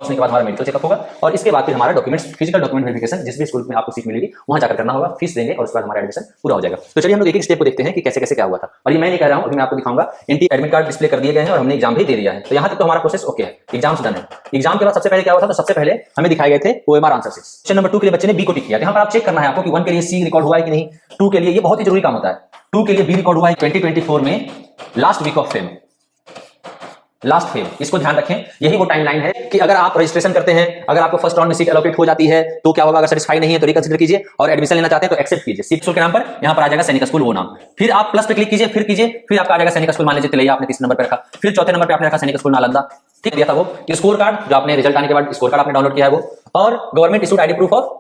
उसके बाद हमारा मेडिकल चेकअप होगा और इसके बाद फिर हमारा डॉक्यूमेंट्स फिजिकल डॉक्यूमेंट वेरिफिकेशन जिस भी स्कूल में आपको सीट मिलेगी वहां जाकर करना होगा, फीस देंगे और उसके बाद हमारा एडमिशन पूरा हो जाएगा। तो चलिए हम लोग एक एक स्टेप को देखते हैं कि कैसे कैसे क्या हुआ था। और ये मैं नहीं कह रहा हूं, अभी मैं आपको दिखाऊंगा। एनटी एडमिट कार्ड डिस्प्ले कर दिए गए हैं और हमने एग्जाम भी दे दिया है। तो यहां तक तो हमारा प्रोसेस ओके है, एग्जाम्स डन है। एग्जाम के बाद सबसे पहले क्या हुआ था, तो सबसे पहले हमें दिखाए गए थे OMR answer sheets. Question number 2 के लिए बच्चे ने बी को टिक किया। यहां पर आप चेक करना है आपको कि 1 के लिए सी रिकॉर्ड हुआ है कि नहीं, 2 के लिए, ये बहुत ही जरूरी काम होता है। 2 के लिए बी रिकॉर्ड हुआ है 2024 में last week of Feb, last Feb, इसको ध्यान रखें। यही वो टाइमलाइन है कि अगर आप रजिस्ट्रेशन करते हैं, अगर आपको फर्स्ट राउंड में सीट एलोकेट हो जाती है तो क्या होगा, अगर सेटिस्फाई नहीं है तो रिकंसिडर कीजिए और एडमिशन लेना चाहते हैं तो एक्सेप्ट कीजिए। सीट के नाम पर यहां पर आ जाएगा सैनिक स्कूल वो नाम, फिर आप प्लस पे क्लिक कीजिए, फिर आपका आ जाएगा सैनिक स्कूल, मान लीजिए तिलैया आपने 3 नंबर पर रखा, फिर चौथे नंबर पर आपने रखा सैनिक स्कूल नालंदा, ठीक दिया था वो स्कोर कार्ड जो आपने रिजल्ट आने के बाद स्कोर कार्ड आपने डाउनलोड किया है वो, और government issued ID proof of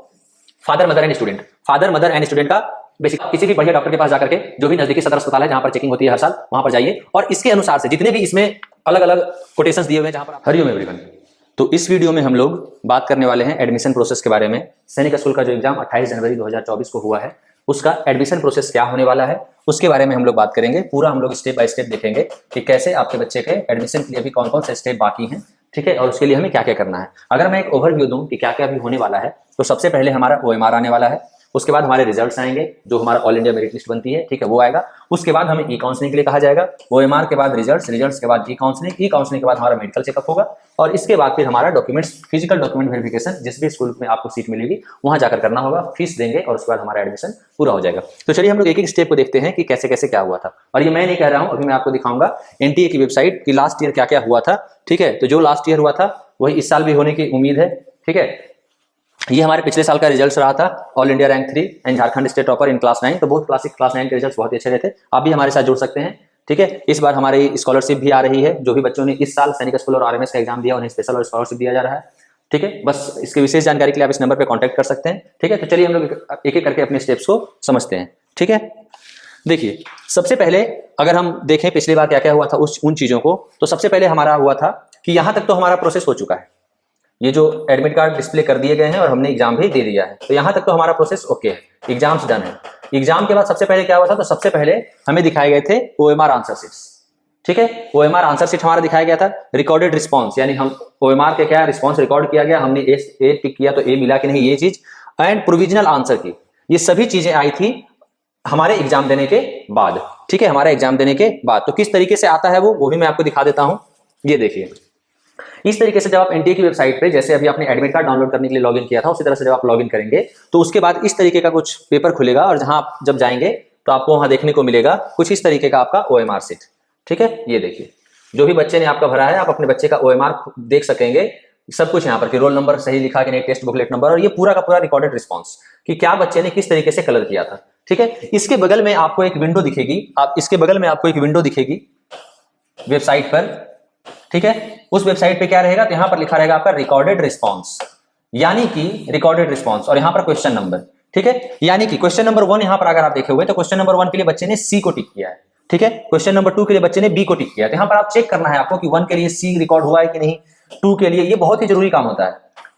father mother and student, father mother and student का बेसिक। किसी भी बढ़िया डॉक्टर के पास जाकर के, जो भी नजदीकी सदर अस्पताल है जहां पर चेकिंग होती है हर साल, वहां पर जाइए और इसके अनुसार से जितने भी इसमें अलग अलग कोटेशंस दिए हुए हैं जहां पर। हरिओम एवरीवन। तो इस वीडियो में हम लोग बात करने वाले हैं एडमिशन प्रोसेस के बारे में। सैनिक स्कूल का जो एग्जाम 28 जनवरी 2024 को हुआ है उसका एडमिशन प्रोसेस क्या होने वाला है उसके बारे में हम लोग बात करेंगे। पूरा हम लोग स्टेप बाय स्टेप देखेंगे कि कैसे आपके बच्चे के एडमिशन के लिए भी कौन कौन से स्टेप बाकी हैं, ठीक है, और उसके लिए हमें क्या क्या करना है। अगर मैं एक ओवरव्यू दूं कि क्या क्या भी होने वाला है, तो सबसे पहले हमारा ओएमआर आने वाला है, उसके बाद हमारे रिजल्ट्स आएंगे जो हमारा ऑल इंडिया मेरिट लिस्ट बनती है, ठीक है, वो आएगा। उसके बाद हमें ई काउंसलिंग के लिए कहा जाएगा, ओएमआर के बाद रिजल्ट्स के बाद ई काउंसलिंग के बाद हमारा मेडिकल चेकअप होगा और इसके बाद फिर हमारा डॉक्यूमेंट्स फिजिकल डॉक्यूमेंट वेरिफिकेशन जिस भी स्कूल में आपको सीट मिलेगी वहां जाकर करना होगा, फीस देंगे और उसके बाद हमारा एडमिशन पूरा हो जाएगा। तो चलिए हम लोग एक एक स्टेप को देखते हैं कि कैसे कैसे क्या हुआ था। और ये मैं नहीं कह रहा हूं, अभी मैं आपको दिखाऊंगा एनटीए की वेबसाइट की लास्ट ईयर क्या क्या हुआ था, ठीक है। तो जो लास्ट ईयर हुआ था वही इस साल भी होने की उम्मीद है, ठीक है। ये हमारे पिछले साल का रिजल्ट रहा था, all India rank 3 and Jharkhand state topper in class 9। तो बहुत क्लास 9 के रिजल्ट्स बहुत ही अच्छे रहे थे। आप भी हमारे साथ जुड़ सकते हैं, ठीक है। इस बार हमारी स्कॉलरशिप भी आ रही है, जो भी बच्चों ने इस साल सैनिक स्कूल और आरएमएस का एग्जाम दिया उन्हें स्पेशल और स्कॉलरशिप दिया जा रहा है, ठीक है। बस इसकी विशेष जानकारी के लिए आप इस नंबर पर कॉन्टैक्ट कर सकते हैं, ठीक है। तो चलिए हम लोग एक एक करके अपने स्टेप्स को समझते हैं, ठीक है। देखिए सबसे पहले अगर हम देखें पिछली बार क्या क्या हुआ था उन चीजों को, तो सबसे पहले हमारा हुआ था कि यहां तक तो हमारा प्रोसेस हो चुका है। ये जो एडमिट कार्ड डिस्प्ले कर दिए गए हैं और हमने एग्जाम भी दे दिया है, तो यहां तक तो हमारा प्रोसेस ओके है, एग्जाम्स डन है। एग्जाम के बाद सबसे पहले क्या हुआ था, तो सबसे पहले हमें दिखाए गए थे ओएमआर आंसर शीट्स, ठीक है। ओएमआर आंसर शीट हमारा दिखाया गया था, रिकॉर्डेड रिस्पॉन्स, यानी हम ओएमआर के क्या रिस्पॉन्स रिकॉर्ड किया गया, हमने ए टिक किया तो ए मिला कि नहीं, ये चीज, एंड प्रोविजनल आंसर की, ये सभी चीजें आई थी हमारे एग्जाम देने के बाद, ठीक है, हमारे एग्जाम देने के बाद। तो किस तरीके से आता है वो भी मैं आपको दिखा देता हूं। ये देखिए इस तरीके से जब आप एनटीए की वेबसाइट पे, जैसे अभी आपने एडमिट कार्ड डाउनलोड करने के लिए लॉगिन किया था, उसी तरह से जब आप लॉगिन करेंगे तो उसके बाद इस तरीके का कुछ पेपर खुलेगा और जहां आप जब जाएंगे तो आपको वहां देखने को मिलेगा कुछ इस तरीके का आपका ओएमआर शीट, ठीक है। ये देखिए जो भी बच्चे ने आपका भरा है, आप अपने बच्चे का ओएमआर देख सकेंगे, सब कुछ यहाँ पर कि रोल नंबर सही लिखा कि नहीं, टेस्ट बुकलेट नंबर, और ये पूरा का पूरा रिकॉर्डेड रिस्पॉन्स कि क्या बच्चे ने किस तरीके से कलर किया था, ठीक है। इसके बगल में आपको एक विंडो दिखेगी, इसके बगल में आपको एक विंडो दिखेगी वेबसाइट पर, ठीक है। उस वेबसाइट पे क्या रहेगा, तो यहां पर लिखा रहेगा आपका रिकॉर्डेड रिस्पॉन्स, यानी कि रिकॉर्डेड रिस्पॉन्स, और यहां पर क्वेश्चन नंबर, ठीक है। यानी कि क्वेश्चन नंबर 1 यहां पर अगर आप देखे हुए तो क्वेश्चन नंबर 1 के लिए बच्चे ने सी को टिक किया है, ठीक है। क्वेश्चन नंबर 2 के लिए बच्चे ने बी को टिक किया है। तो यहां पर आप चेक करना है आपको कि 1 के लिए सी रिकॉर्ड हुआ है कि नहीं, 2 के लिए, ये बहुत ही जरूरी काम होता है,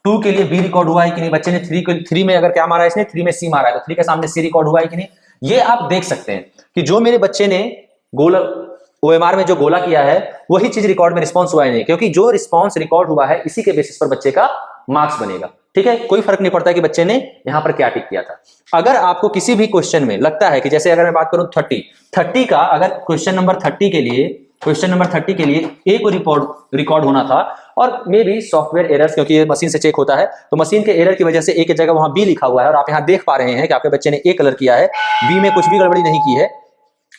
2 के लिए बी रिकॉर्ड हुआ है कि नहीं, बच्चे ने 3 में अगर क्या मारा है इसने, 3 में सी मारा है, तो 3 के सामने सी रिकॉर्ड हुआ है कि नहीं, ये आप देख सकते हैं कि जो मेरे बच्चे ने गोला ओएमआर में जो गोला किया है वही चीज रिकॉर्ड में रिस्पॉन्स हुआ है नहीं, क्योंकि जो रिस्पॉन्स रिकॉर्ड हुआ है इसी के बेसिस पर बच्चे का मार्क्स बनेगा, ठीक है। कोई फर्क नहीं पड़ता कि बच्चे ने यहां पर क्या टिक किया था। अगर आपको किसी भी क्वेश्चन में लगता है कि जैसे अगर मैं बात करूं 30 का, अगर क्वेश्चन नंबर 30 के लिए ए को रिकॉर्ड होना था और मे बी सॉफ्टवेयर एरर्स, क्योंकि ये मशीन से चेक होता है, तो मशीन के एरर की वजह से ए की जगह वहां बी लिखा हुआ है और आप यहां देख पा रहे हैं कि आपके बच्चे ने ए कलर किया है, बी में कुछ भी गड़बड़ी नहीं की है,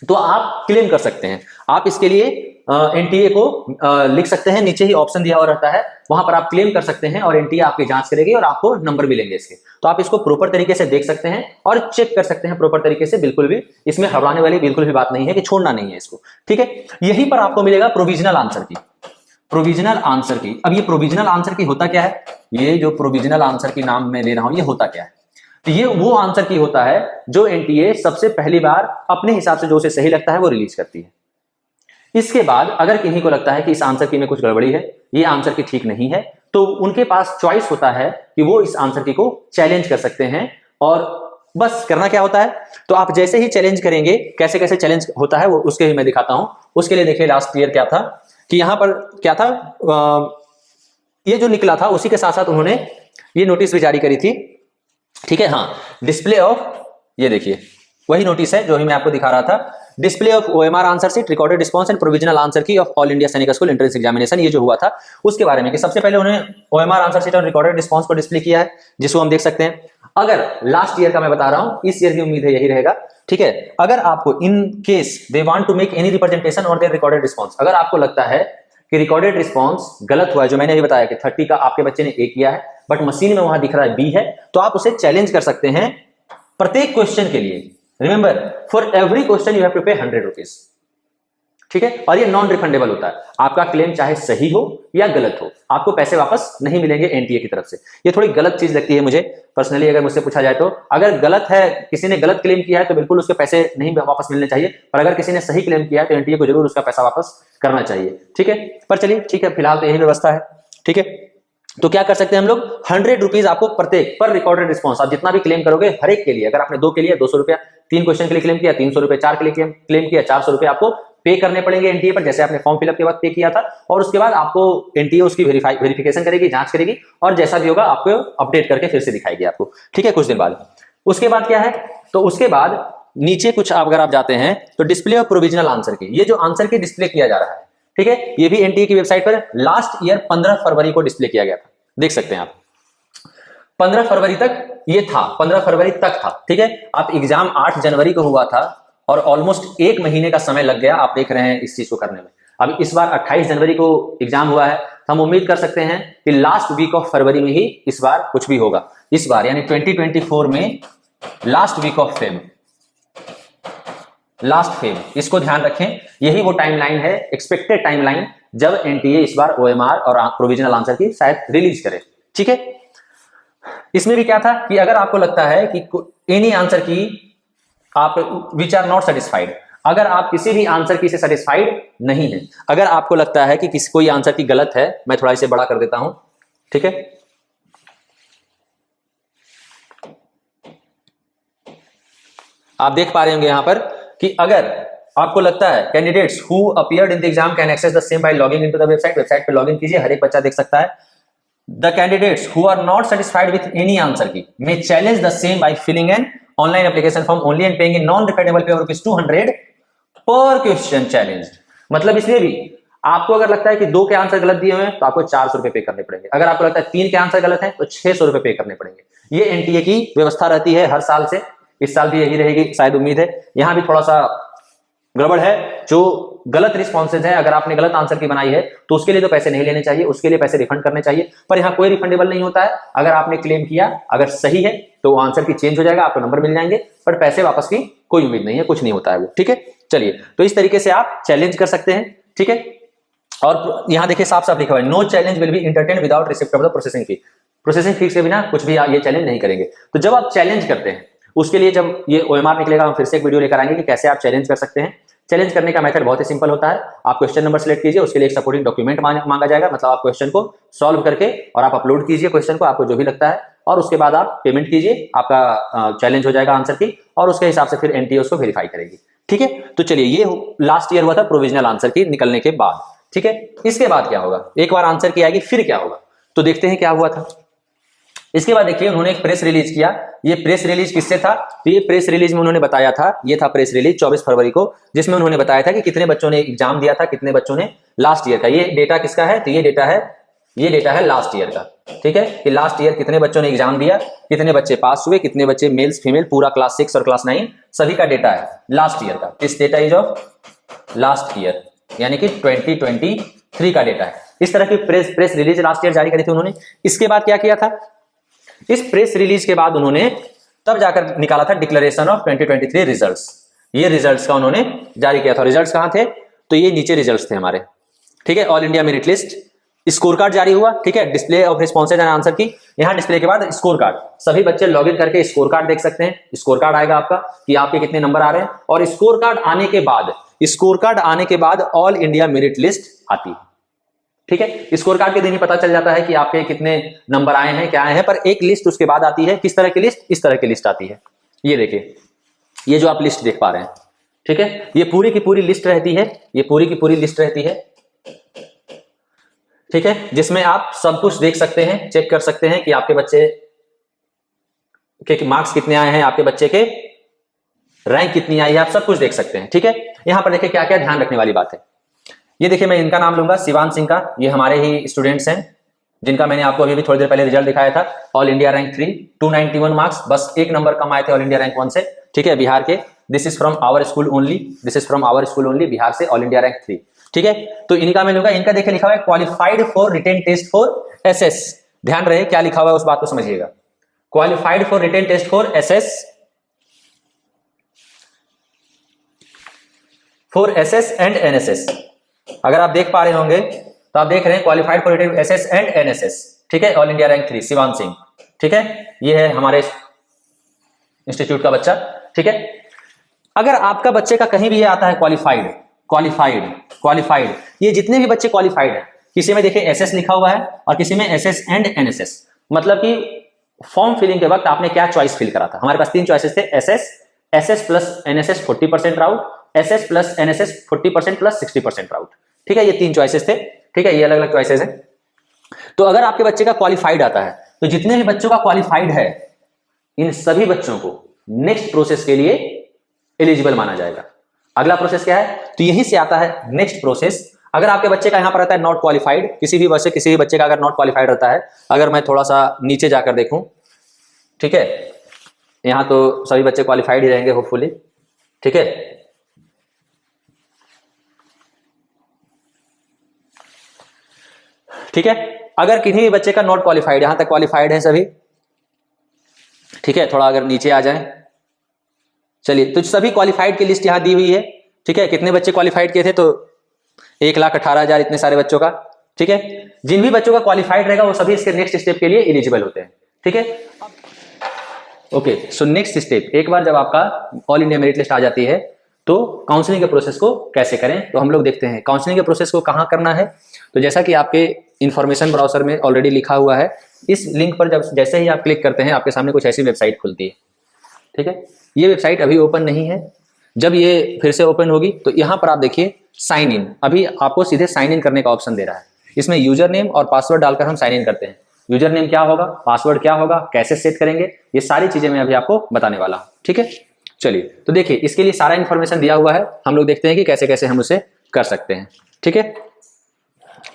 तो आप क्लेम कर सकते हैं। आप इसके लिए एनटीए को लिख सकते हैं, नीचे ही ऑप्शन दिया हुआ रहता है, वहां पर आप क्लेम कर सकते हैं और एनटीए आपकी जांच करेगी और आपको नंबर भी लेंगे इसके। तो आप इसको प्रॉपर तरीके से देख सकते हैं और चेक कर सकते हैं प्रॉपर तरीके से, बिल्कुल भी इसमें घबराने वाली बिल्कुल भी बात नहीं है कि छोड़ना नहीं है इसको, ठीक है। यहीं पर आपको मिलेगा प्रोविजनल आंसर की, अब ये प्रोविजनल आंसर की होता क्या है, ये जो प्रोविजनल आंसर की नाम मैं ले रहा हूं ये होता क्या है, तो ये वो आंसर की होता है जो एनटीए सबसे पहली बार अपने हिसाब से जो उसे सही लगता है वो रिलीज करती है। इसके बाद अगर किन्हीं को लगता है कि इस आंसर की में कुछ गड़बड़ी है, ये आंसर की ठीक नहीं है, तो उनके पास चॉइस होता है कि वो इस आंसर की को चैलेंज कर सकते हैं। और बस करना क्या होता है, तो आप जैसे ही चैलेंज करेंगे, कैसे कैसे चैलेंज होता है वो उसके ही मैं दिखाता हूं। उसके लिए देखिए लास्ट ईयर क्या था कि यहां पर क्या था, ये जो निकला था उसी के साथ साथ उन्होंने ये नोटिस भी जारी करी थी, ठीक है। हाँ, डिस्प्ले ऑफ, ये देखिए वही नोटिस है जो अभी मैं आपको दिखा रहा था, display of OMR answer sheet, recorded response and provisional answer की ऑफ ऑल इंडिया सैनिक स्कूल एंट्रेंस एग्जामिनेशन, ये जो हुआ था उसके बारे में कि सबसे पहले उन्होंने ओएमआर आंसर शीट और रिकॉर्डेड रिस्पांस को डिस्प्ले किया है, जिसको हम देख सकते हैं। अगर लास्ट ईयर का मैं बता रहा हूं, इस ईयर की उम्मीद है यही रहेगा, ठीक है। अगर आपको in case they want to make any representation और देयर रिकॉर्डेड रिस्पांस, अगर आपको लगता है कि रिकॉर्डेड रिस्पांस गलत हुआ है, जो मैंने अभी बताया कि 30 का आपके बच्चे ने ए किया है बट मशीन में वहां दिख रहा है बी है, तो आप उसे चैलेंज कर सकते हैं प्रत्येक क्वेश्चन के लिए। Remember, for every question you have to pay 100 rupees, ठीक है। और ये नॉन रिफंडेबल होता है, आपका क्लेम चाहे सही हो या गलत हो, आपको पैसे वापस नहीं मिलेंगे एनटीए की तरफ से। ये थोड़ी गलत चीज लगती है मुझे पर्सनली, अगर मुझसे पूछा जाए तो। अगर गलत है, किसी ने गलत क्लेम किया है तो बिल्कुल उसके पैसे नहीं वापस मिलने चाहिए, पर अगर किसी ने सही क्लेम किया है तो एनटीए को जरूर उसका पैसा वापस करना चाहिए, ठीक है। पर चलिए ठीक है, फिलहाल तो यही व्यवस्था है, ठीक है। तो क्या कर सकते हैं हम लोग, 100 रुपीज आपको प्रत्येक पर रिकॉर्डेड रिस्पांस, आप जितना भी क्लेम करोगे हर एक के लिए, अगर आपने 2 के लिए 200 रुपया, 3 क्वेश्चन के लिए क्लेम किया 300 रुपए, 4 के लिए क्लेम किया 400 रुपए आपको पे करने पड़ेंगे एनटीए पर, जैसे आपने फॉर्म फिलअप के बाद पे किया था। और उसके बाद आपको एनटीए उसकी वेरिफिकेशन करेगी, जांच करेगी, और जैसा भी होगा आपको अपडेट करके फिर से दिखाएगी आपको, ठीक है, कुछ दिन बाद। उसके बाद क्या है, तो उसके बाद नीचे कुछ अगर आप जाते हैं तो डिस्प्ले ऑफ प्रोविजनल आंसर की, ये जो आंसर की डिस्प्ले किया जा रहा है, ठीक है, ये भी एनटीए की वेबसाइट पर लास्ट ईयर 15 फरवरी को डिस्प्ले किया गया था, देख सकते हैं आप। 15 फरवरी तक ये था, 15 फरवरी तक था, ठीक है। आप एग्जाम 8 जनवरी को हुआ था और ऑलमोस्ट 1 महीने का समय लग गया, आप देख रहे हैं इस चीज को करने में। अब इस बार 28 जनवरी को एग्जाम हुआ है, तो हम उम्मीद कर सकते हैं कि लास्ट वीक ऑफ फरवरी में ही इस बार कुछ भी होगा, इस बार यानी 2024 में last week of Feb, last Feb, इसको ध्यान रखें। यही वो टाइमलाइन है, एक्सपेक्टेड टाइमलाइन, जब एनटीए इस बार ओएमआर और प्रोविजनल आंसर की शायद रिलीज करे, ठीक है। इसमें भी क्या था कि अगर आपको लगता है कि एनी आंसर की आप विच आर नॉट सेटिस्फाइड, अगर आप किसी भी आंसर की से सेटिस्फाइड नहीं है, अगर आपको लगता है कि किसी कोई आंसर की गलत है, मैं थोड़ा इसे बड़ा कर देता हूं, ठीक है। आप देख पा रहे होंगे यहां पर कि अगर आपको लगता है candidates who appeared in the exam can access the same by logging into the website, website पे लॉगिन कीजिए, हर एक बच्चा देख सकता है। The candidates who are not satisfied with any answer key may challenge the same by filling an online application form only and paying a non-refundable fee of ₹200 per question challenged। मतलब इसलिए भी आपको अगर लगता है कि 2 के आंसर गलत दिए हुए हैं तो आपको 400 रुपए पे करने पड़ेंगे, अगर आपको लगता है 3 के आंसर गलत हैं तो 600 रुपए पे करने पड़ेंगे। ये एनटीए की व्यवस्था रहती है हर साल से, इस साल भी यही रहेगी शायद, उम्मीद है। यहां भी थोड़ा सा गड़बड़ है, जो गलत रिस्पॉन्सेज है, अगर आपने गलत आंसर की बनाई है तो उसके लिए तो पैसे नहीं लेने चाहिए, उसके लिए पैसे रिफंड करने चाहिए, पर यहाँ कोई रिफंडेबल नहीं होता है। अगर आपने क्लेम किया, अगर सही है तो वो आंसर की चेंज हो जाएगा, आपको नंबर मिल जाएंगे, पर पैसे वापस की कोई उम्मीद नहीं है, कुछ नहीं होता है वो, ठीक है। चलिए, तो इस तरीके से आप चैलेंज कर सकते हैं, ठीक है। और यहां देखिए साफ साफ लिखा हुआ है, no challenge will be entertained without receipt of the processing fee, processing fee के बिना कुछ भी ये चैलेंज नहीं करेंगे। तो जब आप चैलेंज करते हैं, उसके लिए जब ये ओएमआर निकलेगा हम फिर से एक वीडियो लेकर आएंगे कि कैसे आप चैलेंज कर सकते हैं। चैलेंज करने का मेथड बहुत ही सिंपल होता है, आप क्वेश्चन नंबर सेलेक्ट कीजिए, उसके लिए एक सपोर्टिंग डॉक्यूमेंट मांगा जाएगा, मतलब आप क्वेश्चन को सॉल्व करके और आप अपलोड कीजिए क्वेश्चन को, आपको जो भी लगता है, और उसके बाद आप पेमेंट कीजिए, आपका चैलेंज हो जाएगा आंसर की, और उसके हिसाब से फिर एनटीए उसको वेरीफाई करेगी, ठीक है। तो चलिए, ये लास्ट ईयर हुआ था प्रोविजनल आंसर की निकलने के बाद, ठीक है। इसके बाद क्या होगा, एक बार आंसर की आएगी फिर क्या होगा, तो देखते हैं क्या हुआ था। इसके बाद देखिए उन्होंने एक प्रेस रिलीज किया, ये प्रेस रिलीज किससे था, तो ये प्रेस रिलीज में उन्होंने बताया था, ये था प्रेस रिलीज 24 फरवरी को, जिसमें उन्होंने बताया था कि कितने बच्चों ने एग्जाम दिया था, कितने बच्चों ने लास्ट ईयर का। ये डेटा किसका है, तो ये डेटा है लास्ट ईयर का, ठीक है, कि लास्ट ईयर कितने बच्चों ने एग्जाम दिया, कितने बच्चे पास हुए, कितने बच्चे मेल्स फीमेल, पूरा क्लास 6 और क्लास 9 सभी का डेटा है लास्ट ईयर का। इस data is of last year, यानी कि 2023 का डेटा है। इस तरह की प्रेस रिलीज लास्ट ईयर जारी करी थी उन्होंने। इसके बाद क्या किया था, इस प्रेस रिलीज के बाद उन्होंने तब जाकर निकाला था डिक्लेरेशन ऑफ 2023 रिजल्ट्स। ये रिजल्ट्स का उन्होंने जारी किया था। रिजल्ट्स कहां थे, तो ये नीचे रिजल्ट्स थे हमारे, ठीक है। All India merit list, score card जारी हुआ, ठीक है, display of responses and answer की, यहां डिस्प्ले के बाद स्कोर कार्ड, सभी बच्चे लॉगिन करके स्कोर कार्ड देख सकते हैं। स्कोर कार्ड आएगा आपका कि आपके कितने नंबर आ रहे हैं, और स्कोर कार्ड आने के बाद ऑल इंडिया मेरिट लिस्ट आती है, ठीक है। स्कोर कार्ड के दिन ही पता चल जाता है कि आपके कितने नंबर आए हैं, क्या आए हैं, पर एक लिस्ट उसके बाद आती है। किस तरह की लिस्ट, इस तरह की लिस्ट आती है। ये देखिए, ये जो आप लिस्ट देख पा रहे हैं, ठीक है, ये पूरी की पूरी लिस्ट रहती है, ये पूरी की पूरी लिस्ट रहती है, ठीक है, जिसमें आप सब कुछ देख सकते हैं, चेक कर सकते हैं कि आपके बच्चे के मार्क्स कितने आए हैं, आपके बच्चे के रैंक कितनी आई है, आप सब कुछ देख सकते हैं। ठीक है, यहां पर देखिए क्या क्या ध्यान रखने वाली बात है। ये देखिए मैं इनका नाम लूंगा, शिवांश सिंह का, ये हमारे ही स्टूडेंट्स हैं जिनका मैंने आपको अभी भी थोड़ी देर पहले रिजल्ट दिखाया था। ऑल इंडिया रैंक 3, 291 मार्क्स, बस एक नंबर कम आए थे ऑल इंडिया रैंक 1 से। ठीक है, बिहार के, this is from our school only, this is from our school only, Bihar से ऑल इंडिया रैंक 3। ठीक है, तो इनका मैं लूंगा। इनका देखिए लिखा हुआ है qualified for written test for SS. ध्यान रहे क्या लिखा हुआ है, उस बात को समझिएगा। Qualified for written test for SS and NSS. अगर आप देख पा रहे होंगे तो आप देख रहे हैं qualified for written SS and NSS. ठीक है, all India rank 3, Shivansh Singh. ठीक है, ये है हमारे इंस्टीट्यूट का बच्चा। ठीक है, अगर आपका बच्चे का कहीं भी ये आता है क्वालिफाइड क्वालिफाइड क्वालिफाइड, ये जितने भी बच्चे क्वालिफाइड हैं, किसी में देखिए एसएस लिखा हुआ है और किसी में एसएस एंड एनएसएस, मतलब कि फॉर्म फिलिंग के वक्त आपने क्या चॉइस फिल करा था। हमारे पास 3 चॉइसेस थे, एसएस प्लस एनएसएस 40% राउट, एसएस प्लस एनएसएस 40% प्लस 60% राउट। ठीक है, ये 3 चॉइसेस थे। ठीक है, ये अलग अलग चॉइसेस हैं। तो अगर आपके बच्चे का क्वालिफाइड आता है तो जितने भी बच्चों का क्वालिफाइड है, इन सभी बच्चों को नेक्स्ट प्रोसेस के लिए एलिजिबल माना जाएगा। अगला प्रोसेस क्या है, तो यहीं से आता है नेक्स्ट प्रोसेस। अगर आपके बच्चे का यहां पर रहता है नॉट क्वालिफाइड, किसी भी बच्चे का अगर नॉट क्वालिफाइड रहता है, अगर मैं थोड़ा सा नीचे जाकर देखूं, ठीक है, यहां तो सभी बच्चे क्वालिफाइड ही रहेंगे होपफुली। ठीक है, ठीक है, अगर किन्हीं भी बच्चे का नॉट क्वालिफाइड, यहां तक क्वालिफाइड है सभी। ठीक है, थोड़ा अगर नीचे आ जाए, चलिए, तो सभी क्वालिफाइड की लिस्ट यहां दी हुई है। ठीक है, कितने बच्चे क्वालिफाइड किए थे, तो 1,18,000 इतने सारे बच्चों का। ठीक है, जिन भी बच्चों का क्वालिफाइड रहेगा वो सभी इसके नेक्स्ट स्टेप के लिए एलिजिबल होते हैं। ठीक है, ओके, सो नेक्स्ट स्टेप, एक बार जब आपका ऑल इंडिया मेरिट लिस्ट आ जाती है तो काउंसलिंग के प्रोसेस को कैसे करें, तो हम लोग देखते हैं काउंसलिंग के प्रोसेस को कहां करना है। तो जैसा कि आपके इंफॉर्मेशन ब्राउजर में ऑलरेडी लिखा हुआ है, इस लिंक पर जब जैसे ही आप क्लिक करते हैं आपके सामने कुछ ऐसी वेबसाइट खुलती है। ठीक है, ये वेबसाइट अभी ओपन नहीं है, जब ये फिर से ओपन होगी तो यहाँ पर आप देखिए साइन इन, अभी आपको सीधे साइन इन करने का ऑप्शन दे रहा है। इसमें यूजर नेम और पासवर्ड डालकर हम साइन इन करते हैं। यूजर नेम क्या होगा, पासवर्ड क्या होगा, कैसे सेट करेंगे, ये सारी चीजें मैं अभी आपको बताने वाला हूँ। ठीक है, चलिए, तो देखिए इसके लिए सारा इन्फॉर्मेशन दिया हुआ है, हम लोग देखते हैं कि कैसे कैसे हम उसे कर सकते हैं। ठीक है,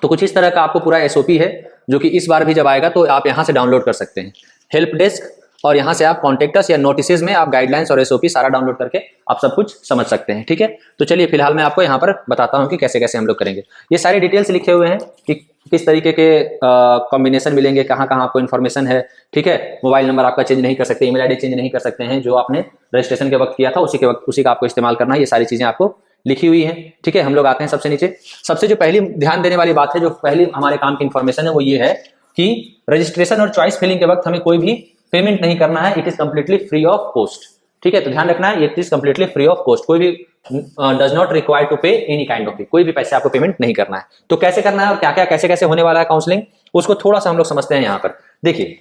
तो कुछ इस तरह का आपको पूरा एसओपी है, जो कि इस बार भी जब आएगा तो आप यहाँ से डाउनलोड कर सकते हैं, हेल्प डेस्क, और यहाँ से आप कॉन्टेक्टस या नोटिसेज में आप गाइडलाइंस और एसओपी सारा डाउनलोड करके आप सब कुछ समझ सकते हैं। ठीक है, तो चलिए फिलहाल मैं आपको यहाँ पर बताता हूँ कि कैसे कैसे हम लोग करेंगे। ये सारी डिटेल्स लिखे हुए हैं कि किस तरीके के कॉम्बिनेशन मिलेंगे, कहाँ कहाँ आपको इन्फॉर्मेशन है। ठीक है, मोबाइल नंबर आपका चेंज नहीं कर सकते, ईमेल आईडी चेंज नहीं कर सकते हैं, जो आपने रजिस्ट्रेशन के वक्त किया था उसी का आपको इस्तेमाल करना है। ये सारी चीजें आपको लिखी हुई है। ठीक है, हम लोग आते हैं सबसे नीचे। सबसे जो पहली ध्यान देने वाली बात है, जो पहली हमारे काम की इन्फॉर्मेशन है, वो ये है कि रजिस्ट्रेशन और चॉइस फिलिंग के वक्त हमें कोई भी पेमेंट नहीं करना है। It is completely free of cost. ठीक है, तो ध्यान रखना है, it is completely free of cost. कोई भी डज नॉट रिक्वायर टू पे एनी काइंड ऑफ फी, कोई भी पैसे आपको पेमेंट नहीं करना है। तो कैसे करना है और क्या क्या कैसे कैसे होने वाला है काउंसलिंग, उसको थोड़ा सा हम लोग समझते हैं। यहाँ पर देखिए,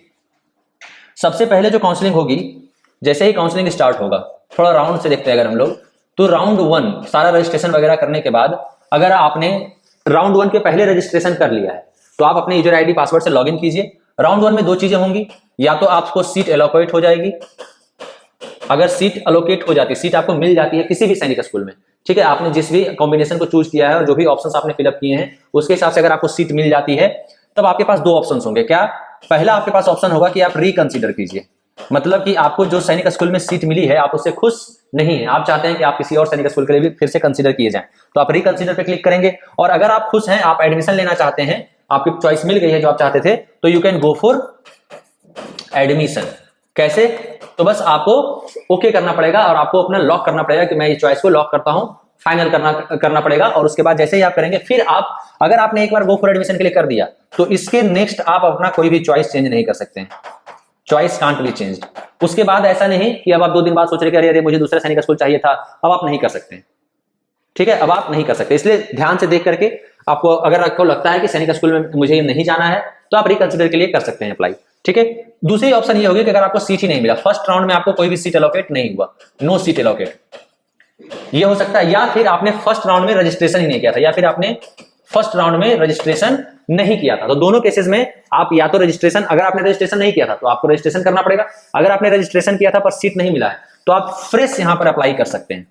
सबसे पहले जो काउंसलिंग होगी, जैसे ही काउंसलिंग स्टार्ट होगा, थोड़ा राउंड से देखते हैं अगर हम लोग, तो राउंड 1 सारा रजिस्ट्रेशन वगैरह करने के बाद, अगर आपने राउंड 1 के पहले रजिस्ट्रेशन कर लिया है तो आप अपने यूजर आईडी पासवर्ड से लॉगिन कीजिए। राउंड 1 में 2 चीजें होंगी, या तो आपको सीट एलोकेट हो जाएगी, अगर सीट एलोकेट हो जाती है, सीट आपको मिल जाती है किसी भी सैनिक स्कूल में। ठीक है, आपने जिस भी कॉम्बिनेशन को चूज किया है और जो भी ऑप्शंस आपने फिलअप किए हैं उसके हिसाब से अगर आपको सीट मिल जाती है, तब आपके पास 2 ऑप्शंस होंगे। क्या, पहला आपके पास ऑप्शन होगा कि आप रिकंसीडर कीजिए, मतलब कि आपको जो सैनिक स्कूल में सीट मिली है आप उससे खुश नहीं है, आप चाहते हैं कि आप किसी और सैनिक स्कूल के लिए भी फिर से कंसीडर किए जाएं, तो आप रिकंसीडर पे क्लिक करेंगे। और अगर आप खुश हैं, आप एडमिशन लेना चाहते हैं, आपकी चॉइस मिल गई है जो आप चाहते थे, तो you can go for admission. कैसे, तो बस आपको ओके करना पड़ेगा और आपको अपना लॉक करना पड़ेगा कि मैं इस चॉइस को लॉक करता हूं, फाइनल करना पड़ेगा। और उसके बाद जैसे ही आप करेंगे, फिर आप, अगर आपने एक बार गो फॉर एडमिशन के लिए कर दिया तो इसके नेक्स्ट आप अपना कोई भी चॉइस चेंज नहीं कर सकते हैं। Choice can't be changed. उसके बाद ऐसा नहीं कि अब आप 2 दिन बाद सोच रहे कि अरे मुझे दूसरा सैनिक स्कूल चाहिए था, अब आप नहीं कर सकते। ठीक है, अब आप नहीं कर सकते, इसलिए ध्यान से देख करके आपको, अगर आपको लगता है कि सैनिक स्कूल में मुझे नहीं जाना है, तो आप रिकंसिडर के लिए कर सकते हैं अप्लाई। ठीक है, दूसरी ऑप्शन ये होगी कि अगर आपको सीट ही नहीं मिला, फर्स्ट राउंड में आपको कोई भी सीट एलोकेट नहीं हुआ, नो सीट एलोकेट, ये हो सकता है, या फिर आपने फर्स्ट राउंड में रजिस्ट्रेशन ही नहीं किया था, या फिर आपने फर्स्ट राउंड में रजिस्ट्रेशन नहीं किया था। तो दोनों केसेस में आप या तो रजिस्ट्रेशन, अगर आपने रजिस्ट्रेशन नहीं किया था तो आपको रजिस्ट्रेशन करना पड़ेगा, अगर आपने रजिस्ट्रेशन किया था पर सीट नहीं मिला है तो आप फ्रेश यहां पर अप्लाई कर सकते हैं।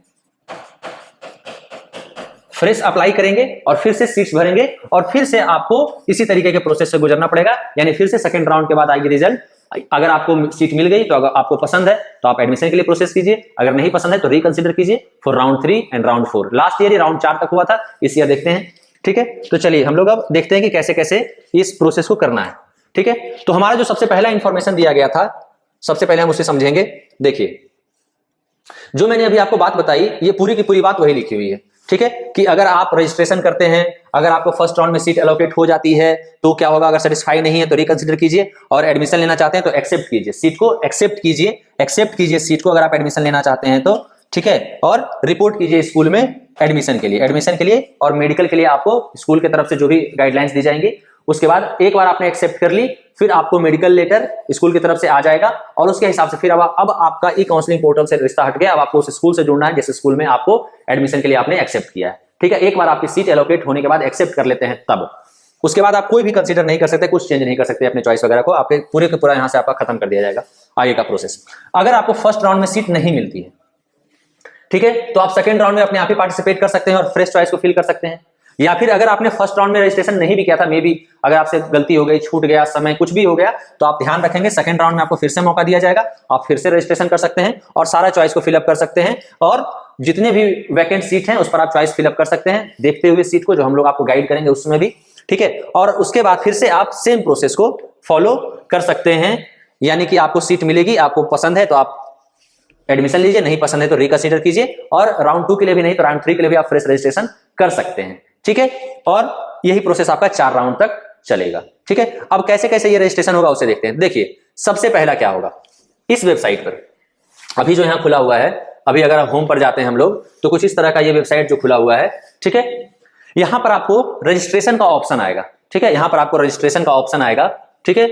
फ्रेश अप्लाई करेंगे और फिर से सीट्स भरेंगे और फिर से आपको इसी तरीके के प्रोसेस से गुजरना पड़ेगा, यानी फिर से सेकंड राउंड के बाद आएगी रिजल्ट। अगर आपको सीट मिल गई तो अगर आपको पसंद है तो आप एडमिशन के लिए प्रोसेस कीजिए, अगर नहीं पसंद है तो रिकंसिडर कीजिए for round 3 and round 4। Last year round 4 तक हुआ था, इस ईयर देखते हैं। ठीक है, तो चलिए हम लोग अब देखते हैं कि कैसे कैसे इस प्रोसेस को करना है। ठीक है, तो हमारा जो सबसे पहला इंफॉर्मेशन दिया गया था, सबसे पहले हम उसे समझेंगे। देखिए, जो मैंने अभी आपको बात बताई ये पूरी की पूरी बात वही लिखी हुई है। ठीक है, कि अगर आप रजिस्ट्रेशन करते हैं, अगर आपको फर्स्ट राउंड में सीट एलोकेट हो जाती है तो क्या होगा, अगर सेटिस्फाई नहीं है तो रिकंसिडर कीजिए, और एडमिशन लेना चाहते हैं तो एक्सेप्ट कीजिए, सीट को एक्सेप्ट कीजिए, एक्सेप्ट कीजिए सीट को अगर आप एडमिशन लेना चाहते हैं तो। ठीक है, और रिपोर्ट कीजिए स्कूल में एडमिशन के लिए और मेडिकल के लिए आपको स्कूल की तरफ से जो भी गाइडलाइंस दी जाएंगी। उसके बाद एक बार आपने एक्सेप्ट कर ली, फिर आपको मेडिकल लेटर स्कूल की तरफ से आ जाएगा और उसके हिसाब से फिर अब आपका ई काउंसलिंग पोर्टल से रिश्ता हट गया। अब आपको उस स्कूल से जुड़ना है जिस स्कूल में आपको एडमिशन के लिए आपने एक्सेप्ट किया है। ठीक है, एक बार आपकी सीट एलोकेट होने के बाद एक्सेप्ट कर लेते हैं तब उसके बाद आप कोई भी कंसीडर नहीं कर सकते, कुछ चेंज नहीं कर सकते अपने चॉइस वगैरह को, आपके पूरे का पूरा यहां से आपका खत्म कर दिया जाएगा आगे का प्रोसेस। अगर आपको फर्स्ट राउंड में सीट नहीं मिलती है, ठीक है, तो आप सेकंड राउंड में अपने आप ही पार्टिसिपेट कर सकते हैं और फ्रेश चॉइस को फिल कर सकते हैं। या फिर अगर आपने फर्स्ट राउंड में रजिस्ट्रेशन नहीं भी किया था, मे बी अगर आपसे गलती हो गई, छूट गया समय, कुछ भी हो गया, तो आप ध्यान रखेंगे सेकंड राउंड में आपको फिर से मौका दिया जाएगा, आप फिर से रजिस्ट्रेशन कर सकते हैं और सारा चॉइस को फिलअप कर सकते हैं और जितने भी वैकेंट सीट हैं उस पर आप चॉइस फिलअप कर सकते हैं, देखते हुए सीट को जो हम लोग आपको गाइड करेंगे उसमें भी। ठीक है, और उसके बाद फिर से आप सेम प्रोसेस को फॉलो कर सकते हैं, यानी कि आपको सीट मिलेगी, आपको पसंद है तो आप एडमिशन लीजिए, नहीं पसंद है तो रिकंसीडर कीजिए, और राउंड 2 के लिए भी नहीं तो राउंड 3 के लिए भी आप फ्रेश रजिस्ट्रेशन कर सकते हैं। ठीक है, और यही प्रोसेस आपका 4 राउंड तक चलेगा। ठीक है, अब कैसे कैसे ये रजिस्ट्रेशन होगा उसे देखते हैं। देखिए, सबसे पहला क्या होगा, इस वेबसाइट पर अभी जो यहां खुला हुआ है, अभी अगर आप होम पर जाते हैं हम लोग तो कुछ इस तरह का ये वेबसाइट जो खुला हुआ है। ठीक है, यहां पर आपको रजिस्ट्रेशन का ऑप्शन आएगा। ठीक है, यहां पर आपको रजिस्ट्रेशन का ऑप्शन आएगा। ठीक है,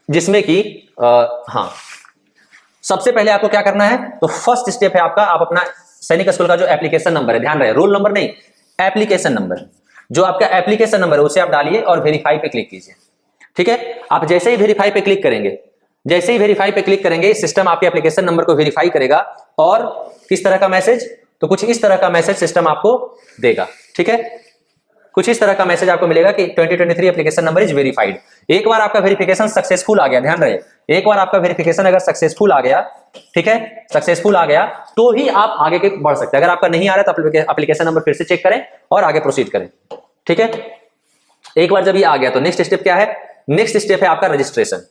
जिसमें कि हाँ, सबसे पहले आपको क्या करना है, तो फर्स्ट स्टेप है आपका, आप अपना सैनिक स्कूल का जो एप्लीकेशन नंबर है, ध्यान रहे रोल नंबर नहीं, एप्लीकेशन नंबर, जो आपका एप्लीकेशन नंबर है उसे आप डालिए और वेरीफाई पे क्लिक कीजिए। ठीक है, आप जैसे ही वेरीफाई पे क्लिक करेंगे, जैसे ही वेरीफाई पे क्लिक करेंगे, सिस्टम आपके एप्लीकेशन नंबर को वेरीफाई करेगा और किस तरह का मैसेज, तो कुछ इस तरह का मैसेज सिस्टम आपको देगा। ठीक है, कुछ इस तरह का मैसेज आपको मिलेगा कि 2023 एप्लीकेशन नंबर इज वेरीफाइड। एक बार आपका वेरिफिकेशन सक्सेसफुल आ गया, ध्यान रहे, एक बार आपका वेरिफिकेशन अगर सक्सेसफुल आ गया, ठीक है, सक्सेसफुल आ गया तो ही आप आगे के बढ़ सकते हैं। अगर आपका नहीं आ रहा तो एप्लीकेशन नंबर फिर से चेक करें और आगे प्रोसीड करें। ठीक है, एक बार जब ये आ गया तो नेक्स्ट स्टेप क्या है, नेक्स्ट स्टेप है आपका रजिस्ट्रेशन।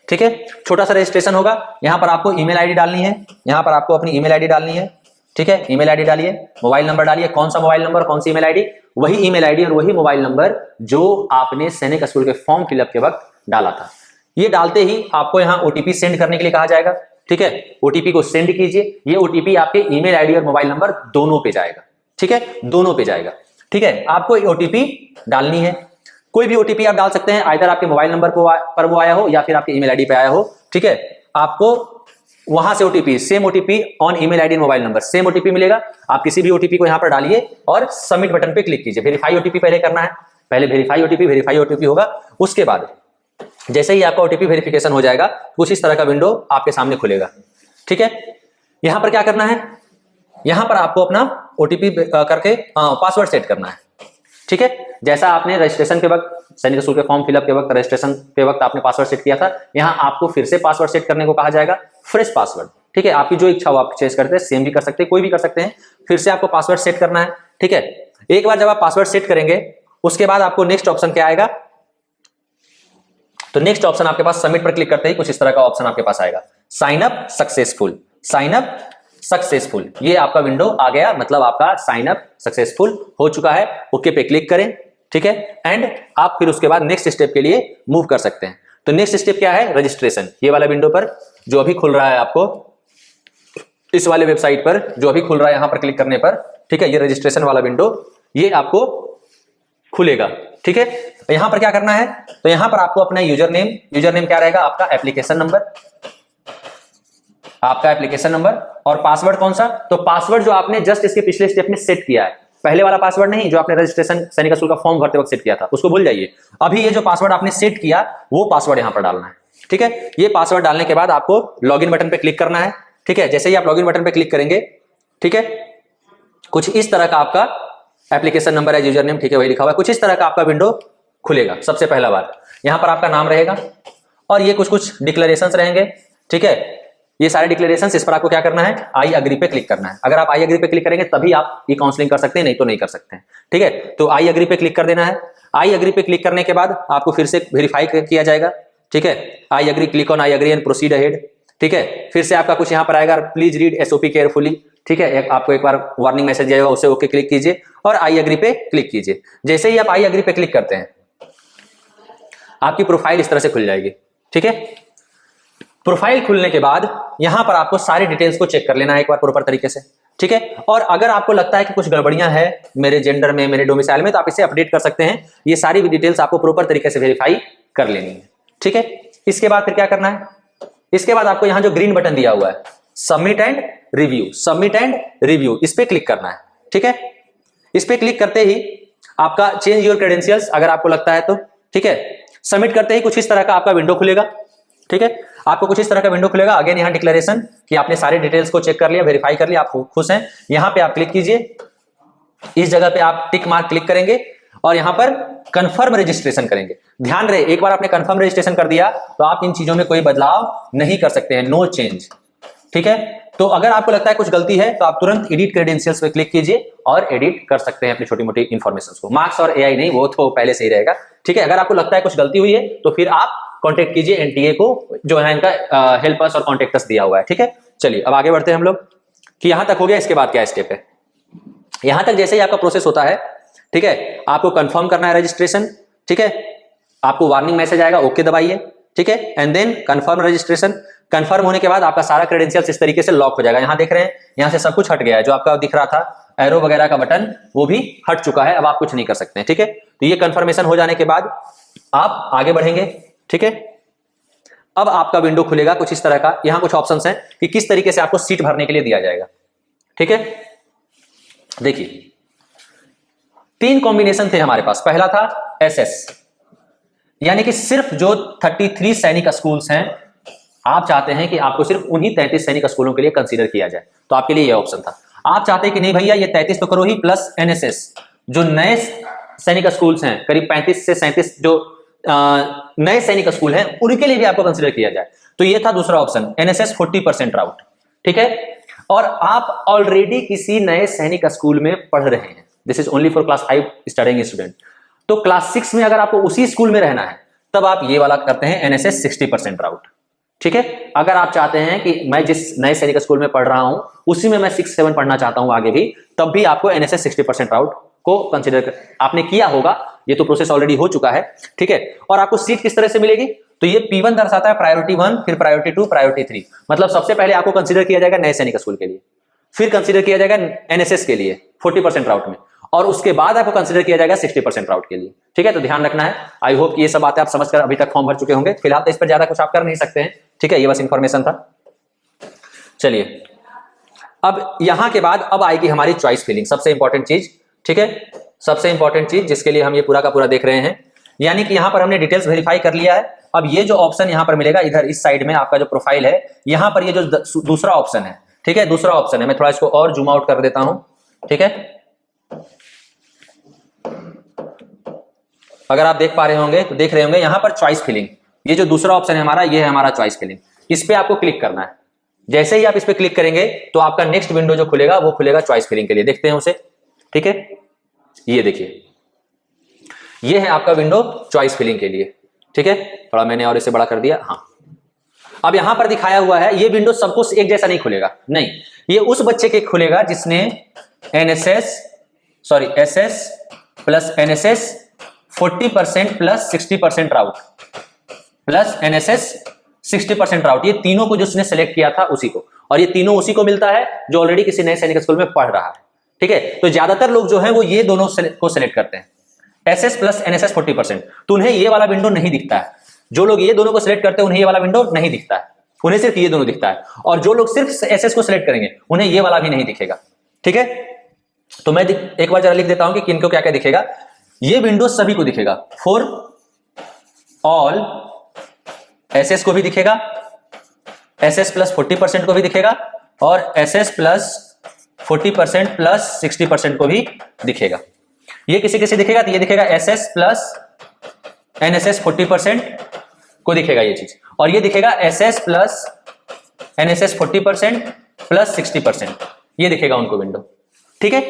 ठीक है, छोटा सा रजिस्ट्रेशन होगा, यहां पर आपको ईमेल आईडी डालनी है, यहां पर आपको अपनी ईमेल आईडी डालनी है। ठीक है, ईमेल आईडी डालिए, मोबाइल नंबर डालिए, कौन सा मोबाइल नंबर, कौन सी ईमेल आईडी, वही ईमेल आईडी और वही मोबाइल नंबर जो आपने सैनिक स्कूल के फॉर्म फिलअप के वक्त डाला था। ये डालते ही आपको यहाँ ओटीपी सेंड करने के लिए कहा जाएगा। ठीक है, ओटीपी को सेंड कीजिए, ये ओटीपी आपके ईमेल आईडी और मोबाइल नंबर दोनों पे जाएगा। ठीक है, दोनों पे जाएगा। ठीक है, आपको ओटीपी डालनी है, कोई भी ओटीपी आप डाल सकते हैं, आइदर आपके मोबाइल नंबर पर वो आया हो या फिर आपके ईमेल आईडी पे आया हो। ठीक है, आपको वहां से OTP, same OTP on email ID mobile number, same OTP मिलेगा। आप किसी भी ओटीपी को यहां पर डालिए और सबमिट बटन पे क्लिक कीजिए। वेरीफाई ओटीपी पहले करना है, पहले वेरीफाई ओटीपी होगा। उसके बाद जैसे ही आपका ओटीपी वेरिफिकेशन हो जाएगा कुछ इस तरह का विंडो आपके सामने खुलेगा। ठीक है, यहां पर क्या करना है, यहां पर आपको अपना ओटीपी करके पासवर्ड सेट करना है। ठीक है, जैसा आपने रजिस्ट्रेशन के वक्त, सैनिक स्कूल के फॉर्म फिलअप के वक्त, रजिस्ट्रेशन के वक्त आपने पासवर्ड सेट किया था, यहां आपको फिर से पासवर्ड सेट करने को कहा जाएगा, फ्रेश पासवर्ड। ठीक है, आपकी जो इच्छा हो आप चेंज करते हैं, सेम भी कर सकते हैं, कोई भी कर सकते हैं, फिर से आपको पासवर्ड सेट करना है। ठीक है, एक बार जब आप पासवर्ड सेट करेंगे उसके बाद आपको नेक्स्ट ऑप्शन क्या आएगा, तो नेक्स्ट ऑप्शन आपके पास सबमिट पर क्लिक करते ही कुछ इस तरह का ऑप्शन आपके पास आएगा, sign up successful, sign up successful. ये आपका विंडो आ गया, मतलब आपका साइन अप सक्सेसफुल हो चुका है। ओके पे क्लिक करें। ठीक है, एंड आप फिर उसके बाद नेक्स्ट स्टेप के लिए मूव कर सकते हैं। तो नेक्स्ट स्टेप क्या है, रजिस्ट्रेशन। ये वाला विंडो पर जो अभी खुल रहा है आपको, इस वाले वेबसाइट पर जो अभी खुल रहा है, यहां पर क्लिक करने पर, ठीक है, ये रजिस्ट्रेशन वाला विंडो ये आपको खुलेगा। ठीक है, तो यहां पर क्या करना है, तो यहां पर आपको अपना यूजर नेम क्या रहेगा, आपका एप्लीकेशन नंबर, आपका एप्लीकेशन नंबर, और पासवर्ड कौन सा, तो पासवर्ड जो आपने जस्ट इसके पिछले स्टेप में सेट किया है, पहले वाला पासवर्ड नहीं जो आपने रजिस्ट्रेशन सैनिक स्कूल का फॉर्म भरते वक्त सेट किया था, उसको भूल जाइए। अभी ये जो पासवर्ड आपने सेट किया वो पासवर्ड यहां पर डालना है, ठीक है। ये पासवर्ड डालने के बाद आपको लॉगिन बटन पे क्लिक करना है, ठीक है। जैसे ही आप लॉगिन बटन पे क्लिक करेंगे, ठीक है, कुछ इस तरह का आपका एप्लीकेशन नंबर है, यूजर नेम, ठीक है, वही लिखा हुआ है। कुछ इस तरह का आपका विंडो खुलेगा। सबसे पहला बार यहां पर आपका नाम रहेगा और ये कुछ डिक्लेरेशंस रहेंगे, ठीक है। ये सारे डिक्लेरेशंस, इस पर आपको क्या करना है, आई अग्री पे क्लिक करना है। अगर आप आई अग्री पे क्लिक करेंगे तभी आप ये काउंसलिंग कर सकते हैं, नहीं तो नहीं कर सकते हैं, ठीक है। तो आई अग्री पे क्लिक कर देना है। आई अग्री पे क्लिक करने के बाद आपको फिर से वेरीफाई किया जाएगा, ठीक है। I agree, click on I agree and proceed ahead, ठीक है। फिर से आपका कुछ यहां पर आएगा, प्लीज रीड एसओपी केयरफुली, ठीक है। आपको एक बार वार्निंग मैसेज आएगा, उसे ओके क्लिक कीजिए और आई अग्री पे क्लिक कीजिए। जैसे ही आप आई अग्री पे क्लिक करते हैं आपकी प्रोफाइल इस तरह से खुल जाएगी, ठीक है। प्रोफाइल खुलने के बाद यहां पर आपको सारी डिटेल्स को चेक कर लेना है एक बार प्रॉपर तरीके से, ठीक है। और अगर आपको लगता है कि कुछ गड़बड़ियां हैं मेरे जेंडर में, मेरे डोमिसाइल में, तो आप इसे अपडेट कर सकते हैं। ये सारी भी डिटेल्स आपको प्रॉपर तरीके से वेरीफाई कर लेनी है, ठीक है। इसके बाद फिर क्या करना है, इसके बाद आपको यहां जो ग्रीन बटन दिया हुआ है submit and review, submit and review, इस पे क्लिक करना है, ठीक है। इस पे क्लिक करते ही आपका चेंज योर क्रेडेंशियल्स अगर आपको लगता है तो, ठीक है। सबमिट करते ही कुछ इस तरह का आपका विंडो खुलेगा, ठीक है। आपको कुछ इस तरह का विंडो खुलेगा। अगेन यहाँ डिक्लेरेशन कि आपने सारे डिटेल्स को चेक कर लिया, वेरीफाई कर लिया, आप खुश हैं। यहां पे आप क्लिक कीजिए, इस जगह पे आप टिक मार्क क्लिक करेंगे और यहां पर कंफर्म रजिस्ट्रेशन करेंगे। ध्यान रहे, एक बार आपने कंफर्म रजिस्ट्रेशन कर दिया तो आप इन चीजों में कोई बदलाव नहीं कर सकते हैं, नो चेंज, ठीक है। तो अगर आपको लगता है कुछ गलती है तो आप तुरंत एडिट क्रेडेंशियल्स पे क्लिक कीजिए और एडिट कर सकते हैं अपनी छोटी मोटी इंफॉर्मेशन को। मार्क्स और एआई नहीं, वो तो पहले से ही रहेगा, ठीक है। अगर आपको लगता है कुछ गलती हुई है तो फिर आप कांटेक्ट कीजिए एनटीए को, जो है इनका हेल्प अस और कांटेक्ट अस दिया हुआ है, ठीक है। चलिए अब आगे बढ़ते हैं हम लोग कि यहां तक हो गया। इसके बाद क्या स्टेप है, यहां तक जैसे ही आपका प्रोसेस होता है, ठीक है, आपको कंफर्म करना है रजिस्ट्रेशन, ठीक है। आपको वार्निंग मैसेज आएगा, ओके दबाइए, ठीक है, and then confirm registration. Confirm होने के बाद आपका सारा क्रेडेंशियल्स इस तरीके से लॉक हो जाएगा। यहां देख रहे हैं, यहां से सब कुछ हट गया है, जो आपका दिख रहा था एरो वगैरह का बटन वो भी हट चुका है, अब आप कुछ नहीं कर सकते हैं, ठीक है। तो ये कंफर्मेशन हो जाने के बाद आप आगे बढ़ेंगे, ठीक है। अब आपका विंडो खुलेगा कुछ इस तरह का। यहां कुछ ऑप्शंस हैं कि किस तरीके से आपको सीट भरने के लिए दिया जाएगा, ठीक है। देखिए 3 कॉम्बिनेशन थे हमारे पास। पहला था एसएस, यानी कि सिर्फ जो 33 सैनिक स्कूल्स हैं आप चाहते हैं कि आपको सिर्फ उन्हीं 33 सैनिक स्कूलों के लिए कंसीडर किया जाए, तो आपके लिए यह ऑप्शन था। आप चाहते हैं कि नहीं भैया ये 33 तो करो ही, प्लस एनएसएस, जो नए सैनिक स्कूल्स हैं करीब 35 से 37 जो नए सैनिक स्कूल हैं उनके लिए भी आपको कंसीडर किया जाए, तो ये था दूसरा ऑप्शन, एनएसएस 40% राउट, ठीक है। और आप ऑलरेडी किसी नए सैनिक स्कूल में पढ़ रहे हैं, this is only for class 5 studying student, तो क्लास 6 में अगर आपको उसी स्कूल में रहना है तब आप ये वाला करते हैं एनएसएस 60% राउट, ठीक है। अगर आप चाहते हैं कि मैं जिस नए सैनिक स्कूल में पढ़ रहा हूं उसी में मैं 6-7 पढ़ना चाहता हूं आगे भी, तब भी आपको एनएसएस 60% राउट को कंसीडर आपने किया होगा, ये तो प्रोसेस ऑलरेडी हो चुका है, ठीक है। और आपको सीट किस तरह से मिलेगी, तो ये P1 दर्शाता है प्रायोरिटी 1, फिर प्रायोरिटी 2, प्रायोरिटी 3, मतलब सबसे पहले आपको कंसीडर किया जाएगा नए सैनिक स्कूल के लिए, फिर कंसीडर किया जाएगा एनएसएस के लिए 40% राउट में, और उसके बाद आपको कंसीडर किया जाएगा 60% राउट के लिए, ठीक है। तो ध्यान रखना है। आई होप ये सब बातें आप समझकर अभी तक फॉर्म भर चुके होंगे। फिलहाल तो इस पर ज्यादा कुछ आप कर नहीं सकते हैं, ठीक है, ये बस इंफॉर्मेशन था। चलिए अब यहां के बाद अब आएगी हमारी चॉइस फिलिंग, सबसे इंपॉर्टेंट चीज, ठीक है, सबसे इंपॉर्टेंट चीज जिसके लिए हम ये पूरा का पूरा देख रहे हैं। यानी कि यहां पर हमने डिटेल्स वेरीफाई कर लिया है। अब ये जो ऑप्शन यहां पर मिलेगा इधर इस साइड में, आपका जो प्रोफाइल है यहां पर ये जो दूसरा ऑप्शन है, ठीक है, दूसरा ऑप्शन है, मैं थोड़ा इसको और जूम आउट कर देता हूं, ठीक है। अगर आप देख पा रहे होंगे तो देख रहे होंगे यहां पर चॉइस फिलिंग, ये जो दूसरा ऑप्शन है हमारा, ये है हमारा चॉइस फिलिंग। इस पे आपको क्लिक करना है। जैसे ही आप इस पे क्लिक करेंगे तो आपका नेक्स्ट विंडो जो खुलेगा वो खुलेगा चॉइस फिलिंग के लिए। देखते हैं उसे, ठीक है, ये देखिए, ये है आपका विंडो चॉइस फिलिंग के लिए, ठीक है। थोड़ा मैंने और इसे बड़ा कर दिया, हाँ। अब यहां पर दिखाया हुआ है ये विंडो सबको एक जैसा नहीं खुलेगा, नहीं, ये उस बच्चे के खुलेगा जिसने एसएस प्लस एनएसएस 40% प्लस 60% राउट प्लस एनएसएस 60% राउट, ये तीनों को जिसने सेलेक्ट किया था उसी को, और ये तीनों उसी को मिलता है जो ऑलरेडी किसी नए सैनिक स्कूल में पढ़ रहा है, ठीक है। तो ज्यादातर लोग जो हैं वो ये दोनों को सेलेक्ट करते हैं, एसएस प्लस एनएसएस 40%, तो उन्हें ये वाला विंडो नहीं दिखता है। जो लोग ये दोनों को सिलेक्ट करते हैं उन्हें ये वाला विंडो नहीं दिखता है, उन्हें सिर्फ ये दोनों दिखता है, और जो लोग सिर्फ एसएस को सिलेक्ट करेंगे उन्हें ये वाला भी नहीं दिखेगा, ठीक है। तो मैं एक बार जरा लिख देता हूं कि किनको क्या क्या दिखेगा। ये विंडोज सभी को दिखेगा, फॉर ऑल एसएस को भी दिखेगा, एसएस प्लस 40% को भी दिखेगा, और एसएस प्लस 40% प्लस 60% को भी दिखेगा। ये किसी किसी दिखेगा, तो ये दिखेगा एसएस प्लस एनएसएस 40% को दिखेगा ये चीज, और ये दिखेगा एसएस प्लस एनएसएस 40% प्लस 60%, ये दिखेगा उनको विंडो। ठीक है,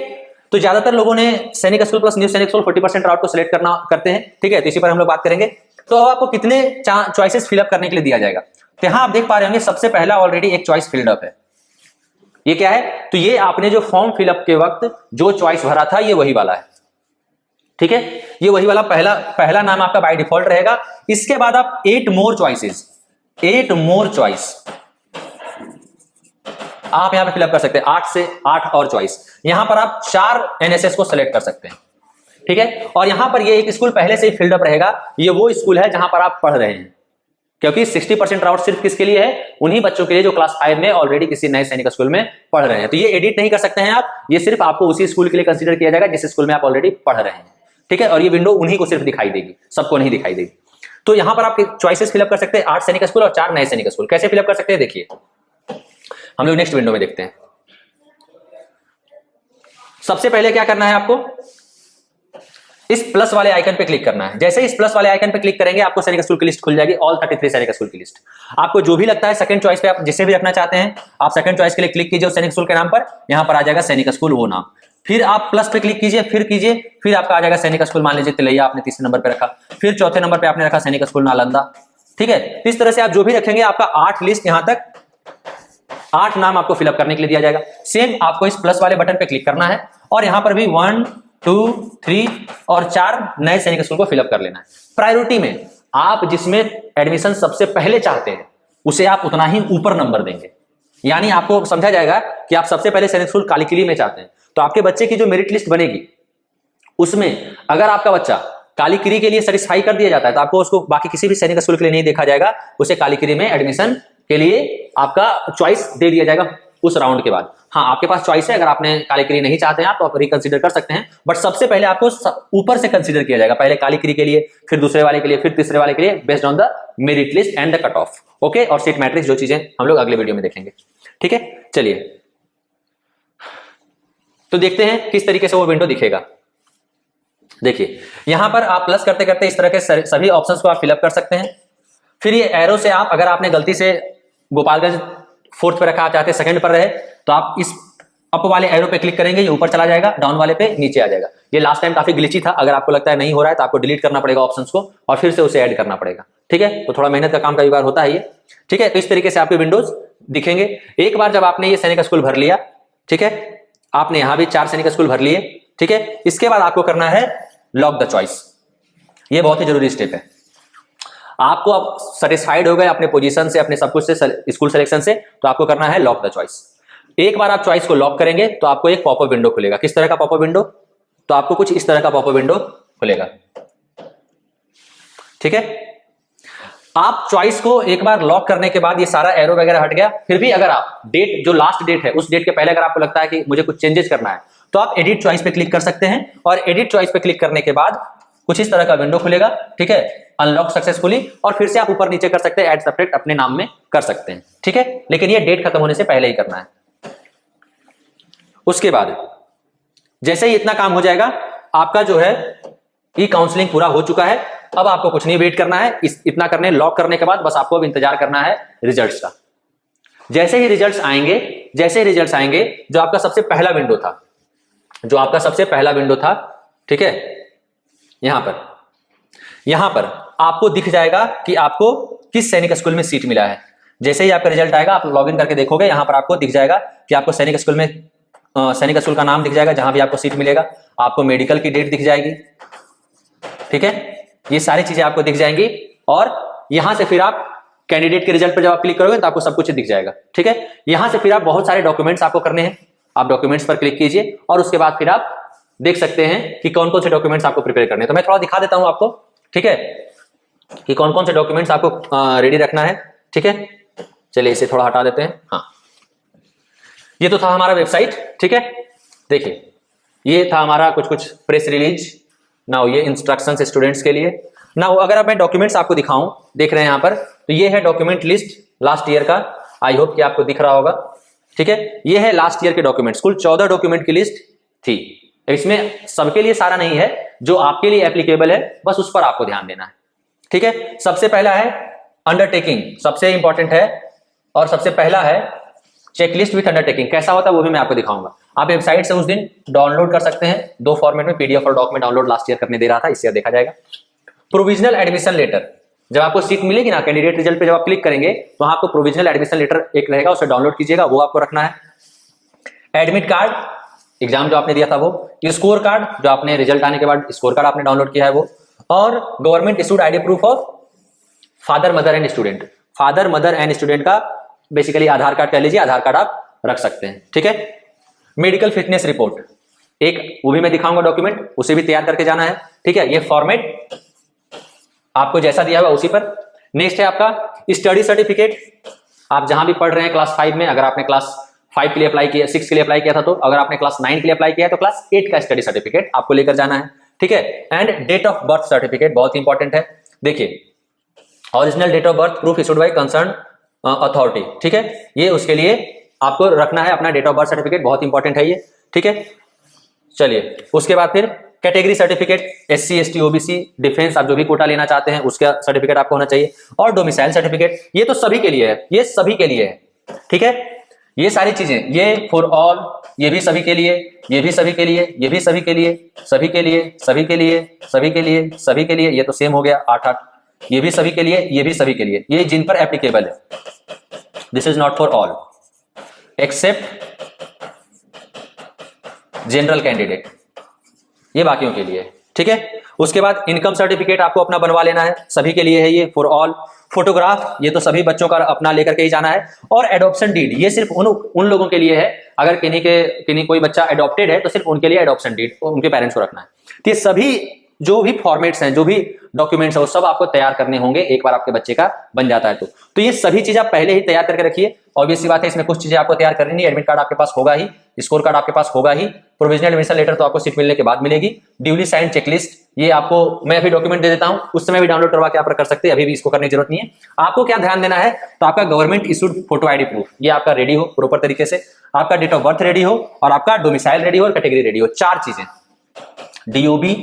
तो ज्यादातर लोगों ने सैनिक स्कूल प्लस न्यू सैनिक स्कूल 40% राउट को सिलेक्ट करते हैं। ठीक है, तो इसी पर हम लोग बात करेंगे। तो अब आपको कितने चॉइसेस फिलअप करने के लिए दिया जाएगा, तो यहां आप देख पा रहे होंगे सबसे पहला ऑलरेडी एक चॉइस फिल्ड अप है। ये क्या है, तो ये आपने जो फॉर्म फिलअप के वक्त जो चॉइस भरा था ये वही वाला है। ठीक है, ये वही वाला पहला नाम आपका बाय डिफॉल्ट रहेगा। इसके बाद आप 8 मोर चॉइसेस, 8 मोर चॉइस आप यहां पे फिलअप कर सकते हैं। 8 से 8 और चॉइस, यहां पर आप 4 एनएसएस को सेलेक्ट कर सकते हैं। ठीक है, और यहां पर ये एक स्कूल पहले से ही फिल्ड अप रहेगा, ये वो स्कूल है जहां पर आप पढ़ रहे हैं, क्योंकि 60% राउट सिर्फ किसके लिए है, उन्हीं बच्चों के लिए जो क्लास 5 में ऑलरेडी किसी नए सैनिक स्कूल में पढ़ रहे हैं। तो ये एडिट नहीं कर सकते हैं आप, ये सिर्फ आपको उसी स्कूल के लिए कंसीडर किया जाएगा जिस स्कूल में आप ऑलरेडी पढ़ रहे हैं। ठीक है, और ये विंडो उन्हीं को सिर्फ दिखाई देगी, सबको नहीं दिखाई देगी। तो यहां पर आप चॉइसेस फिलअप कर सकते हैं, 8 सैनिक स्कूल और 4 नए सैनिक स्कूल। कैसे फिलअप कर सकते हैं देखिए, हम लोग नेक्स्ट विंडो में देखते हैं। सबसे पहले क्या करना है, आपको इस प्लस वाले आइकन पे क्लिक करना है। जैसे इस प्लस वाले आइकन पे क्लिक करेंगे आपको सैनिक स्कूल की लिस्ट खुल जाएगी, ऑल 33 सैनिक स्कूल की लिस्ट। आपको जो भी लगता है सेकंड चॉइस पे आप जिसे भी रखना चाहते हैं, आप सेकंड चॉइस के लिए क्लिक कीजिए उस सैनिक स्कूल के नाम पर, यहां पर आ जाएगा सैनिक स्कूल वो नाम। फिर आप प्लस पे क्लिक कीजिए, फिर कीजिए, फिर आपका आ जाएगा सैनिक स्कूल, मान लीजिए तिलैया आपने तीसरे नंबर पे रखा, फिर चौथे नंबर पे आपने रखा सैनिक स्कूल नालंदा। ठीक है, इस तरह से आप जो भी रखेंगे आपका 8 लिस्ट, यहां तक 8 नाम आपको फिलअप करने के लिए दिया जाएगा। सेम आपको इस प्लस वाले बटन पे क्लिक करना है और यहां पर भी 1 2 3 और 4 नए सैनिक स्कूल को फिलअप कर लेना है। प्रायोरिटी में आप जिसमें एडमिशन सबसे पहले चाहते हैं उसे आप उतना ही ऊपर नंबर देंगे, यानी आपको समझा जाएगा कि आप सबसे पहले सैनिक स्कूल कालीकिली में चाहते हैं, तो आपके बच्चे की जो मेरिट लिस्ट बनेगी उसमें अगर आपका बच्चा कालीकिरी के लिए सेटिस्फाई कर दिया जाता है तो आपको उसको बाकी किसी भी सैनिक स्कूल के लिए नहीं देखा जाएगा, उसे कालीकिरी में एडमिशन के लिए आपका चॉइस दे दिया जाएगा उस राउंड के बाद। हाँ, आपके पास चॉइस है, अगर आपने कालीकिरी नहीं चाहते हैं आप तो आप रिकंसीडर कर सकते हैं, बट सबसे पहले आपको ऊपर से कंसीडर किया जाएगा, पहले कालीकिरी के लिए, फिर दूसरे वाले के लिए, फिर तीसरे वाले के लिए, based on the merit list and the cut off. Okay, और सीट मैट्रिक्स जो चीजें हम लोग अगले वीडियो में देखेंगे। ठीक है, चलिए तो देखते हैं किस तरीके से वो विंडो दिखेगा। देखिए यहां पर आप प्लस करते करते इस तरह के सभी ऑप्शंस को आप फिलअप कर सकते हैं। फिर ये एरो से आप, अगर आपने गलती से गोपालगंज 4th पे रखा, आप चाहते सेकंड पर रहे, तो आप इस अप वाले एरो पे क्लिक करेंगे, ये ऊपर चला जाएगा, डाउन वाले पे नीचे आ जाएगा। ये लास्ट टाइम काफी ग्लिची था, अगर आपको लगता है नहीं हो रहा है तो आपको डिलीट करना पड़ेगा ऑप्शंस को और फिर से उसे ऐड करना पड़ेगा। ठीक है, तो थोड़ा मेहनत का काम कई बार होता है ये। ठीक है, तो इस तरीके से आपके विंडोज दिखेंगे। एक बार जब आपने ये सैनिक स्कूल भर लिया, ठीक है, आपने यहां भी 4 सैनिक स्कूल भर लिए। ठीक है, इसके बाद आपको करना है लॉक द चॉइस। ये बहुत ही जरूरी स्टेप है। आपको अब सेटिस्फाइड हो गए अपने पोजीशन से, अपने सब कुछ से, स्कूल सिलेक्शन से, तो आपको करना है लॉक द चॉइस। एक बार आप चॉइस को लॉक करेंगे तो आपको एक पॉपअप विंडो खुलेगा। किस तरह का पॉपअप विंडो, तो आपको कुछ इस तरह का पॉपअप विंडो खुलेगा। ठीक है, आप चॉइस को एक बार लॉक करने के बाद ये सारा एरो वगैरह हट गया। फिर भी अगर आप डेट, जो लास्ट डेट है उस डेट के पहले अगर आपको लगता है कि मुझे कुछ चेंजेस करना है, तो आप एडिट चॉइस पे क्लिक कर सकते हैं और एडिट चॉइस पे क्लिक करने के बाद कुछ इस तरह का विंडो खुलेगा। ठीक है, अनलॉक सक्सेसफुली, और फिर से आप ऊपर नीचे कर सकते हैं, ऐड सब्ट्रैक्ट अपने नाम में कर सकते हैं। ठीक है, लेकिन ये डेट खत्म होने से पहले ही करना है। उसके बाद जैसे ही इतना काम हो जाएगा, आपका जो है ई काउंसलिंग पूरा हो चुका है। अब आपको कुछ नहीं वेट करना है, इतना करने, लॉक करने के बाद बस आपको अब इंतजार करना है रिजल्ट्स का। जैसे ही रिजल्ट्स आएंगे, जो आपका सबसे पहला विंडो था, ठीक है, यहां पर आपको दिख जाएगा कि आपको किस सैनिक स्कूल में सीट मिला है। जैसे ही आपका रिजल्ट आएगा, आप लॉगिन करके देखोगे, यहां पर आपको दिख जाएगा कि आपको सैनिक स्कूल का नाम दिख जाएगा जहां भी आपको सीट मिलेगा, आपको मेडिकल की डेट दिख जाएगी। ठीक है, ये सारी चीजें आपको दिख जाएंगी और यहां से फिर आप कैंडिडेट के रिजल्ट पर जब आप क्लिक करोगे तो आपको सब कुछ दिख जाएगा। ठीक है, यहां से फिर आप बहुत सारे डॉक्यूमेंट्स आपको करने हैं, आप डॉक्यूमेंट्स पर क्लिक कीजिए और उसके बाद फिर आप देख सकते हैं कि कौन कौन से डॉक्यूमेंट्स आपको प्रिपेयर करने हैं। तो मैं थोड़ा दिखा देता हूं आपको, ठीक है, कि कौन कौन से डॉक्यूमेंट्स आपको रेडी रखना है। ठीक है, चलिए इसे थोड़ा हटा देते हैं। हाँ, ये तो था हमारा वेबसाइट। ठीक है, देखिए ये था हमारा कुछ प्रेस रिलीज। नाउ ये इंस्ट्रक्शंस स्टूडेंट्स के लिए। नाउ अगर अब मैं डॉक्यूमेंट्स आपको दिखाऊं, देख रहे हैं यहाँ पर, तो ये है डॉक्यूमेंट लिस्ट लास्ट ईयर का। आई होप कि आपको दिख रहा होगा। ठीक है, ये है लास्ट ईयर के डॉक्यूमेंट्स। कुल 14 डॉक्यूमेंट की लिस्ट थी। इसमें सबके लिए सारा नहीं है, जो आपके लिए एप्लीकेबल है बस उस पर आपको ध्यान देना है। ठीक है, सबसे पहला है अंडरटेकिंग, सबसे इंपॉर्टेंट है, और सबसे पहला है चेकलिस्ट विथ अंडरटेकिंग। कैसा होता है वो भी मैं आपको दिखाऊंगा। आप वेबसाइट से उस दिन डाउनलोड कर सकते हैं, 2 फॉर्मेट में, पीडीएफ और डॉक में डाउनलोड लास्ट ईयर करने दे रहा था, इस ईयर देखा जाएगा। प्रोविजनल एडमिशन लेटर, जब आपको सीट मिलेगी ना, कैंडिडेट रिजल्ट पे जब आप क्लिक करेंगे तो आपको प्रोविजनल एडमिशन लेटर एक रहेगा, उसे डाउनलोड कीजिएगा, वो आपको रखना है। एडमिट कार्ड, एग्जाम जो आपने दिया था वो, स्कोर कार्ड जो आपने रिजल्ट आने के बाद स्कोर कार्ड आपने डाउनलोड किया है वो, और government issued ID proof of father mother and student. Father mother and student का बेसिकली आधार कार्ड कह लीजिए, आधार कार्ड आप रख सकते हैं। ठीक है, मेडिकल फिटनेस रिपोर्ट एक, वो भी मैं दिखाऊंगा डॉक्यूमेंट, उसे भी तैयार करके जाना है। ठीक है, ये फॉर्मेट आपको जैसा दिया हुआ उसी पर। नेक्स्ट है आपका स्टडी सर्टिफिकेट। आप जहां भी पढ़ रहे हैं क्लास 5 में, अगर आपने क्लास 5 के लिए अप्लाई किया, 6 के लिए अप्लाई किया था, तो अगर आपने क्लास 9 के लिए अप्लाई किया है तो क्लास 8 का स्टडी सर्टिफिकेट आपको लेकर जाना है। ठीक है, and date of birth certificate बहुत इंपॉर्टेंट है। देखिए, original date of birth proof issued by concern authority. ठीक है, ये उसके लिए आपको रखना है अपना डेट ऑफ बर्थ सर्टिफिकेट, बहुत इंपॉर्टेंट है ये। ठीक है, चलिए उसके बाद फिर category certificate, SC ST OBC defence, आप जो भी कोटा लेना चाहते हैं उसका सर्टिफिकेट आपको होना चाहिए। और डोमिसाइल सर्टिफिकेट, ये तो सभी के लिए है, ये सभी के लिए है। ठीक है, ये सारी चीजें, ये फॉर ऑल, ये भी सभी के लिए, ये भी सभी के लिए, ये भी सभी के लिए, सभी के लिए, सभी के लिए, सभी के लिए, सभी के लिए, ये तो सेम हो गया 8-8। ये भी सभी के लिए, ये भी सभी के लिए, ये जिन पर एप्लीकेबल है। This is not for all except general candidate, ये बाकियों के लिए। ठीक है, उसके बाद इनकम सर्टिफिकेट आपको अपना बनवा लेना है, सभी के लिए है ये, फॉर ऑल। फोटोग्राफ, ये तो सभी बच्चों का अपना लेकर के ही जाना है। और एडॉप्शन डीड, ये सिर्फ उन लोगों के लिए है, अगर किन्हीं कोई बच्चा एडॉप्टेड है तो सिर्फ उनके लिए एडॉप्शन डीड उनके पेरेंट्स को रखना है। तो ये सभी जो भी फॉर्मेट्स हैं, जो भी डॉक्यूमेंट्स है, वो सब आपको तैयार करने होंगे एक बार आपके बच्चे का बन जाता है तो ये सभी चीज आप पहले ही तैयार करके रखिए। ऑब्वियस सी बात है, इसमें कुछ चीजें आपको तैयार करनी नहीं। एडमिट कार्ड आपके पास होगा ही, स्कोर कार्ड आपके पास होगा ही, प्रोविजनल एडमिशन लेटर तो आपको सीट मिलने के बाद मिलेगी, ड्यूली साइंड चेकलिस्ट, ये आपको मैं अभी डॉक्यूमेंट दे देता हूं, उस समय भी डाउनलोड करवा के आप कर सकते हैं, अभी भी इसको करने की जरूरत नहीं है। आपको क्या ध्यान देना है, तो आपका government issued photo ID proof, ये आपका रेडी हो प्रॉपर तरीके से, आपका डेट ऑफ बर्थ रेडी हो, और आपका डोमिसाइल रेडी हो, और कैटेगरी रेडी हो। 4 चीजें, DOB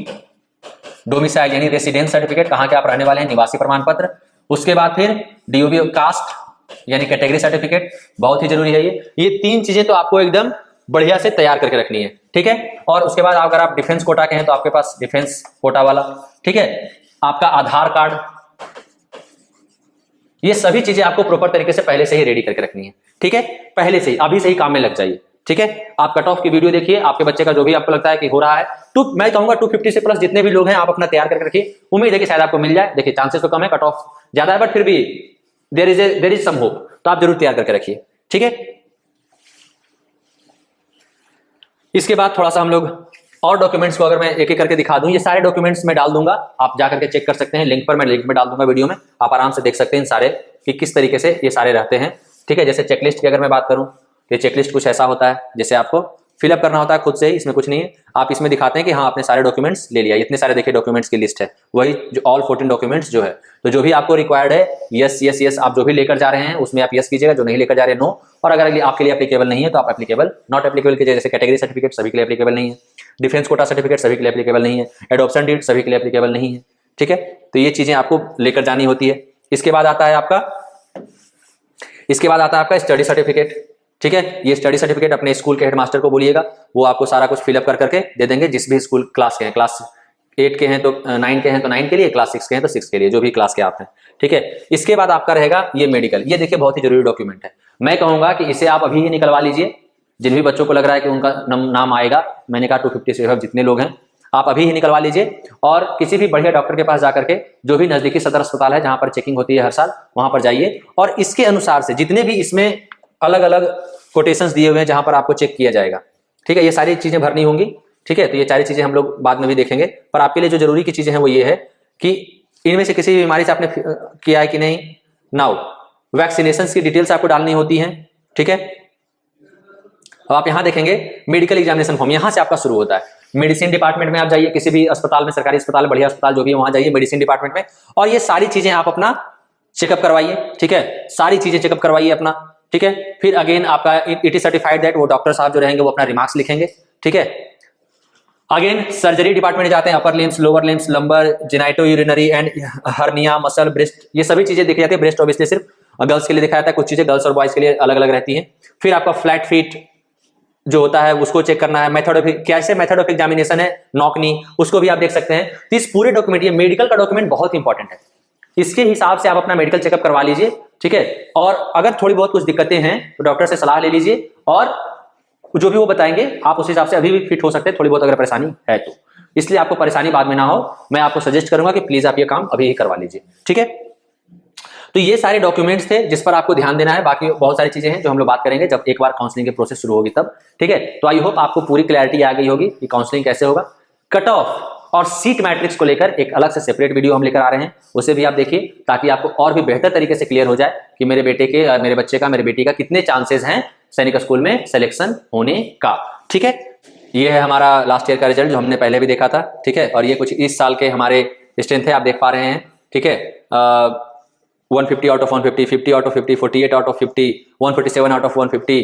डोमिसाइल यानी रेसिडेंस सर्टिफिकेट, कहां के आप रहने वाले हैं, निवासी प्रमाण पत्र। उसके बाद फिर DOB कास्ट यानी कैटेगरी सर्टिफिकेट, बहुत ही जरूरी है ये 3 चीजें तो आपको एकदम बढ़िया से तैयार करके रखनी है। ठीक है, और उसके बाद अगर आप डिफेंस कोटा के हैं तो आपके पास डिफेंस कोटा वाला। ठीक है, आपका आधार कार्ड, ये सभी चीजें आपको प्रॉपर तरीके से पहले से ही रेडी करके रखनी है। ठीक है, पहले से ही, अभी से ही काम में लग जाइए। ठीक है, आप कट ऑफ की वीडियो देखिए, आपके बच्चे का जो भी आपको लगता है कि हो रहा है, मैं कहूंगा 250 से प्लस जितने भी लोग हैं आप अपना तैयार करके रखिए। उम्मीद है कि शायद आपको मिल जाए। देखिए चांसेस तो कम है, कट ऑफ ज्यादा है, बट फिर भी देयर इज सम होप, तो आप जरूर तैयार करके रखिए। ठीक है, इसके बाद थोड़ा सा हम लोग और डॉक्यूमेंट्स को अगर मैं एक एक करके दिखा दूं, ये सारे डॉक्यूमेंट्स मैं डाल दूंगा, आप जाकर के चेक कर सकते हैं लिंक पर, मैं लिंक में डाल दूंगा वीडियो में, आप आराम से देख सकते हैं सारे कि किस तरीके से ये सारे रहते हैं। ठीक है, जैसे चेकलिस्ट की अगर मैं बात करूं, ये चेकलिस्ट कुछ ऐसा होता है, जैसे आपको फिलअप करना होता है खुद से ही, इसमें कुछ नहीं है। आप इसमें दिखाते हैं कि हाँ आपने सारे डॉक्यूमेंट्स ले लिया, इतने सारे देखिए डॉक्यूमेंट्स की लिस्ट है, वही जो ऑल 14 डॉक्यूमेंट्स जो है। तो जो भी आपको रिक्वायर्ड है, यस यस यस, आप जो भी लेकर जा रहे हैं उसमें आप यस कीजिएगा, जो नहीं लेकर जा रहे हैं नो। और अगर आपके लिए एप्लीकेबल नहीं है तो आप एप्लीकेबल नॉट एप्लीकेबल कीजिए। जैसे कैटेगरी सर्टिफिकेट सभी के लिए एप्लीकेबल नहीं है, डिफेंस कोटा सर्टिफिकेट सभी के लिए एप्लीकेबल नहीं है, एडॉप्शन डीड सभी के लिए एप्लीकेबल नहीं है। ठीक है, तो ये चीजें आपको लेकर जानी होती है। इसके बाद आता है आपका स्टडी सर्टिफिकेट। ठीक है, ये स्टडी सर्टिफिकेट अपने स्कूल के हेडमास्टर को बोलिएगा, वो आपको सारा कुछ फिलअप कर करके दे देंगे। जिस भी स्कूल क्लास के हैं, क्लास 8 के हैं तो 9 के हैं तो 9 के लिए, क्लास 6 के हैं तो 6 के लिए, जो भी क्लास के आप हैं। ठीक है, इसके बाद आपका रहेगा ये मेडिकल, ये देखिए बहुत ही जरूरी डॉक्यूमेंट है। मैं कहूंगा कि इसे आप अभी ही निकलवा लीजिए, जिन भी बच्चों को लग रहा है कि उनका नाम आएगा, मैंने कहा 250 से जितने लोग हैं आप अभी ही निकलवा लीजिए, और किसी भी बढ़िया डॉक्टर के पास जाकर के, जो भी नजदीकी सदर अस्पताल है जहां पर चेकिंग होती है हर साल, वहां पर जाइए, और इसके अनुसार से जितने भी इसमें अलग अलग कोटेशंस दिए हुए हैं जहां पर आपको चेक किया जाएगा। ठीक है, ये सारी चीजें भरनी होंगी। ठीक है, तो ये सारी चीजें हम लोग बाद में भी देखेंगे, पर आपके लिए जो जरूरी की चीजें हैं वो ये है कि इनमें से किसी भी बीमारी से आपने किया है कि नहीं। नाउ वैक्सीनेशन की डिटेल्स आपको डालनी होती हैं। ठीक है, अब आप यहां देखेंगे मेडिकल एग्जामिनेशन फॉर्म, यहां से आपका शुरू होता है। मेडिसिन डिपार्टमेंट में आप जाइए, किसी भी अस्पताल में, सरकारी अस्पताल, बढ़िया अस्पताल जो भी है वहां जाइए मेडिसिन डिपार्टमेंट में, और ये सारी चीजें आप अपना चेकअप करवाइए, ठीक है, सारी चीजें चेकअप करवाइए अपना, ठीक है। फिर अगेन आपका इट इज सर्टिफाइड दैट, वो डॉक्टर साहब जो रहेंगे वो अपना रिमार्क्स लिखेंगे, ठीक है। अगेन सर्जरी डिपार्टमेंट जाते हैं, upper limbs, lower limbs, lumbar, genito urinary and hernia, muscle, breast, ये सभी चीजें देखी जाती है। ब्रेस्ट ऑब्वियसली सिर्फ गर्ल्स के लिए देखा जाता है, कुछ चीजें गर्ल्स और बॉयज के लिए अलग अलग रहती हैं। फिर आपका फ्लैट फीट जो होता है उसको चेक करना है, मेथड ऑफ कैसे मेथड ऑफ एग्जामिनेशन है, नॉक नी, उसको भी आप देख सकते हैं। तो इस पूरे डॉक्यूमेंट, ये मेडिकल का डॉक्यूमेंट बहुत इंपॉर्टेंट है, इसके हिसाब से आप अपना मेडिकल चेकअप करवा लीजिए, ठीक है। और अगर थोड़ी बहुत कुछ दिक्कतें हैं तो डॉक्टर से सलाह ले लीजिए, और जो भी वो बताएंगे आप उस हिसाब से अभी भी फिट हो सकते हैं, थोड़ी बहुत अगर परेशानी है तो। इसलिए आपको परेशानी बाद में ना हो, मैं आपको सजेस्ट करूंगा कि प्लीज आप ये काम अभी ही करवा लीजिए, ठीक है। तो ये सारे डॉक्यूमेंट्स थे जिस पर आपको ध्यान देना है। बाकी बहुत सारी चीजें हैं जो हम लोग बात करेंगे जब एक बार काउंसलिंग की प्रोसेस शुरू होगी तब, ठीक है। तो आई होप आपको पूरी क्लैरिटी आ गई होगी कि काउंसलिंग कैसे होगा। कट ऑफ और सीट मैट्रिक्स को लेकर एक अलग से सेपरेट वीडियो हम लेकर आ रहे हैं, उसे भी आप देखिए, ताकि आपको और भी बेहतर तरीके से क्लियर हो जाए कि मेरे बेटे के, मेरे बच्चे का, मेरे बेटी का कितने चांसेस हैं सैनिक स्कूल में सिलेक्शन होने का, ठीक है। ये है हमारा लास्ट ईयर का रिजल्ट जो हमने पहले भी देखा था, ठीक है। और ये कुछ इस साल के हमारे स्ट्रेंथ है, आप देख पा रहे हैं, ठीक है। 150 out of 150, 50 out of 50, 48 out of 50, 147 out of 150,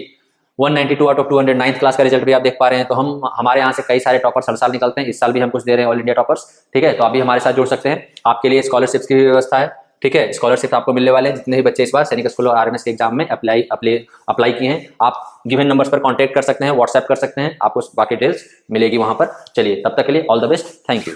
192 out of 200, 9th class का रिजल्ट भी आप देख पा रहे हैं। तो हम, हमारे यहाँ से कई सारे टॉपर्स हर साल निकलते हैं, इस साल भी हम कुछ दे रहे हैं ऑल इंडिया टॉपर्स, ठीक है। तो आप भी हमारे साथ जुड़ सकते हैं, आपके लिए स्कॉलरशिप्स की भी व्यवस्था है, ठीक है। स्कॉलरशिप आपको मिलने वाले हैं, जितने भी बच्चे इस बार सैनिक स्कूल और आरएमएस के एग्जाम में अप्लाई किए हैं, आप गिवन नंबर्स पर कॉन्टैक्ट कर सकते हैं, व्हाट्सएप कर सकते हैं, आपको बाकी डिटेल्स मिलेगी वहां पर। चलिए तब तक के लिए all the best, thank you.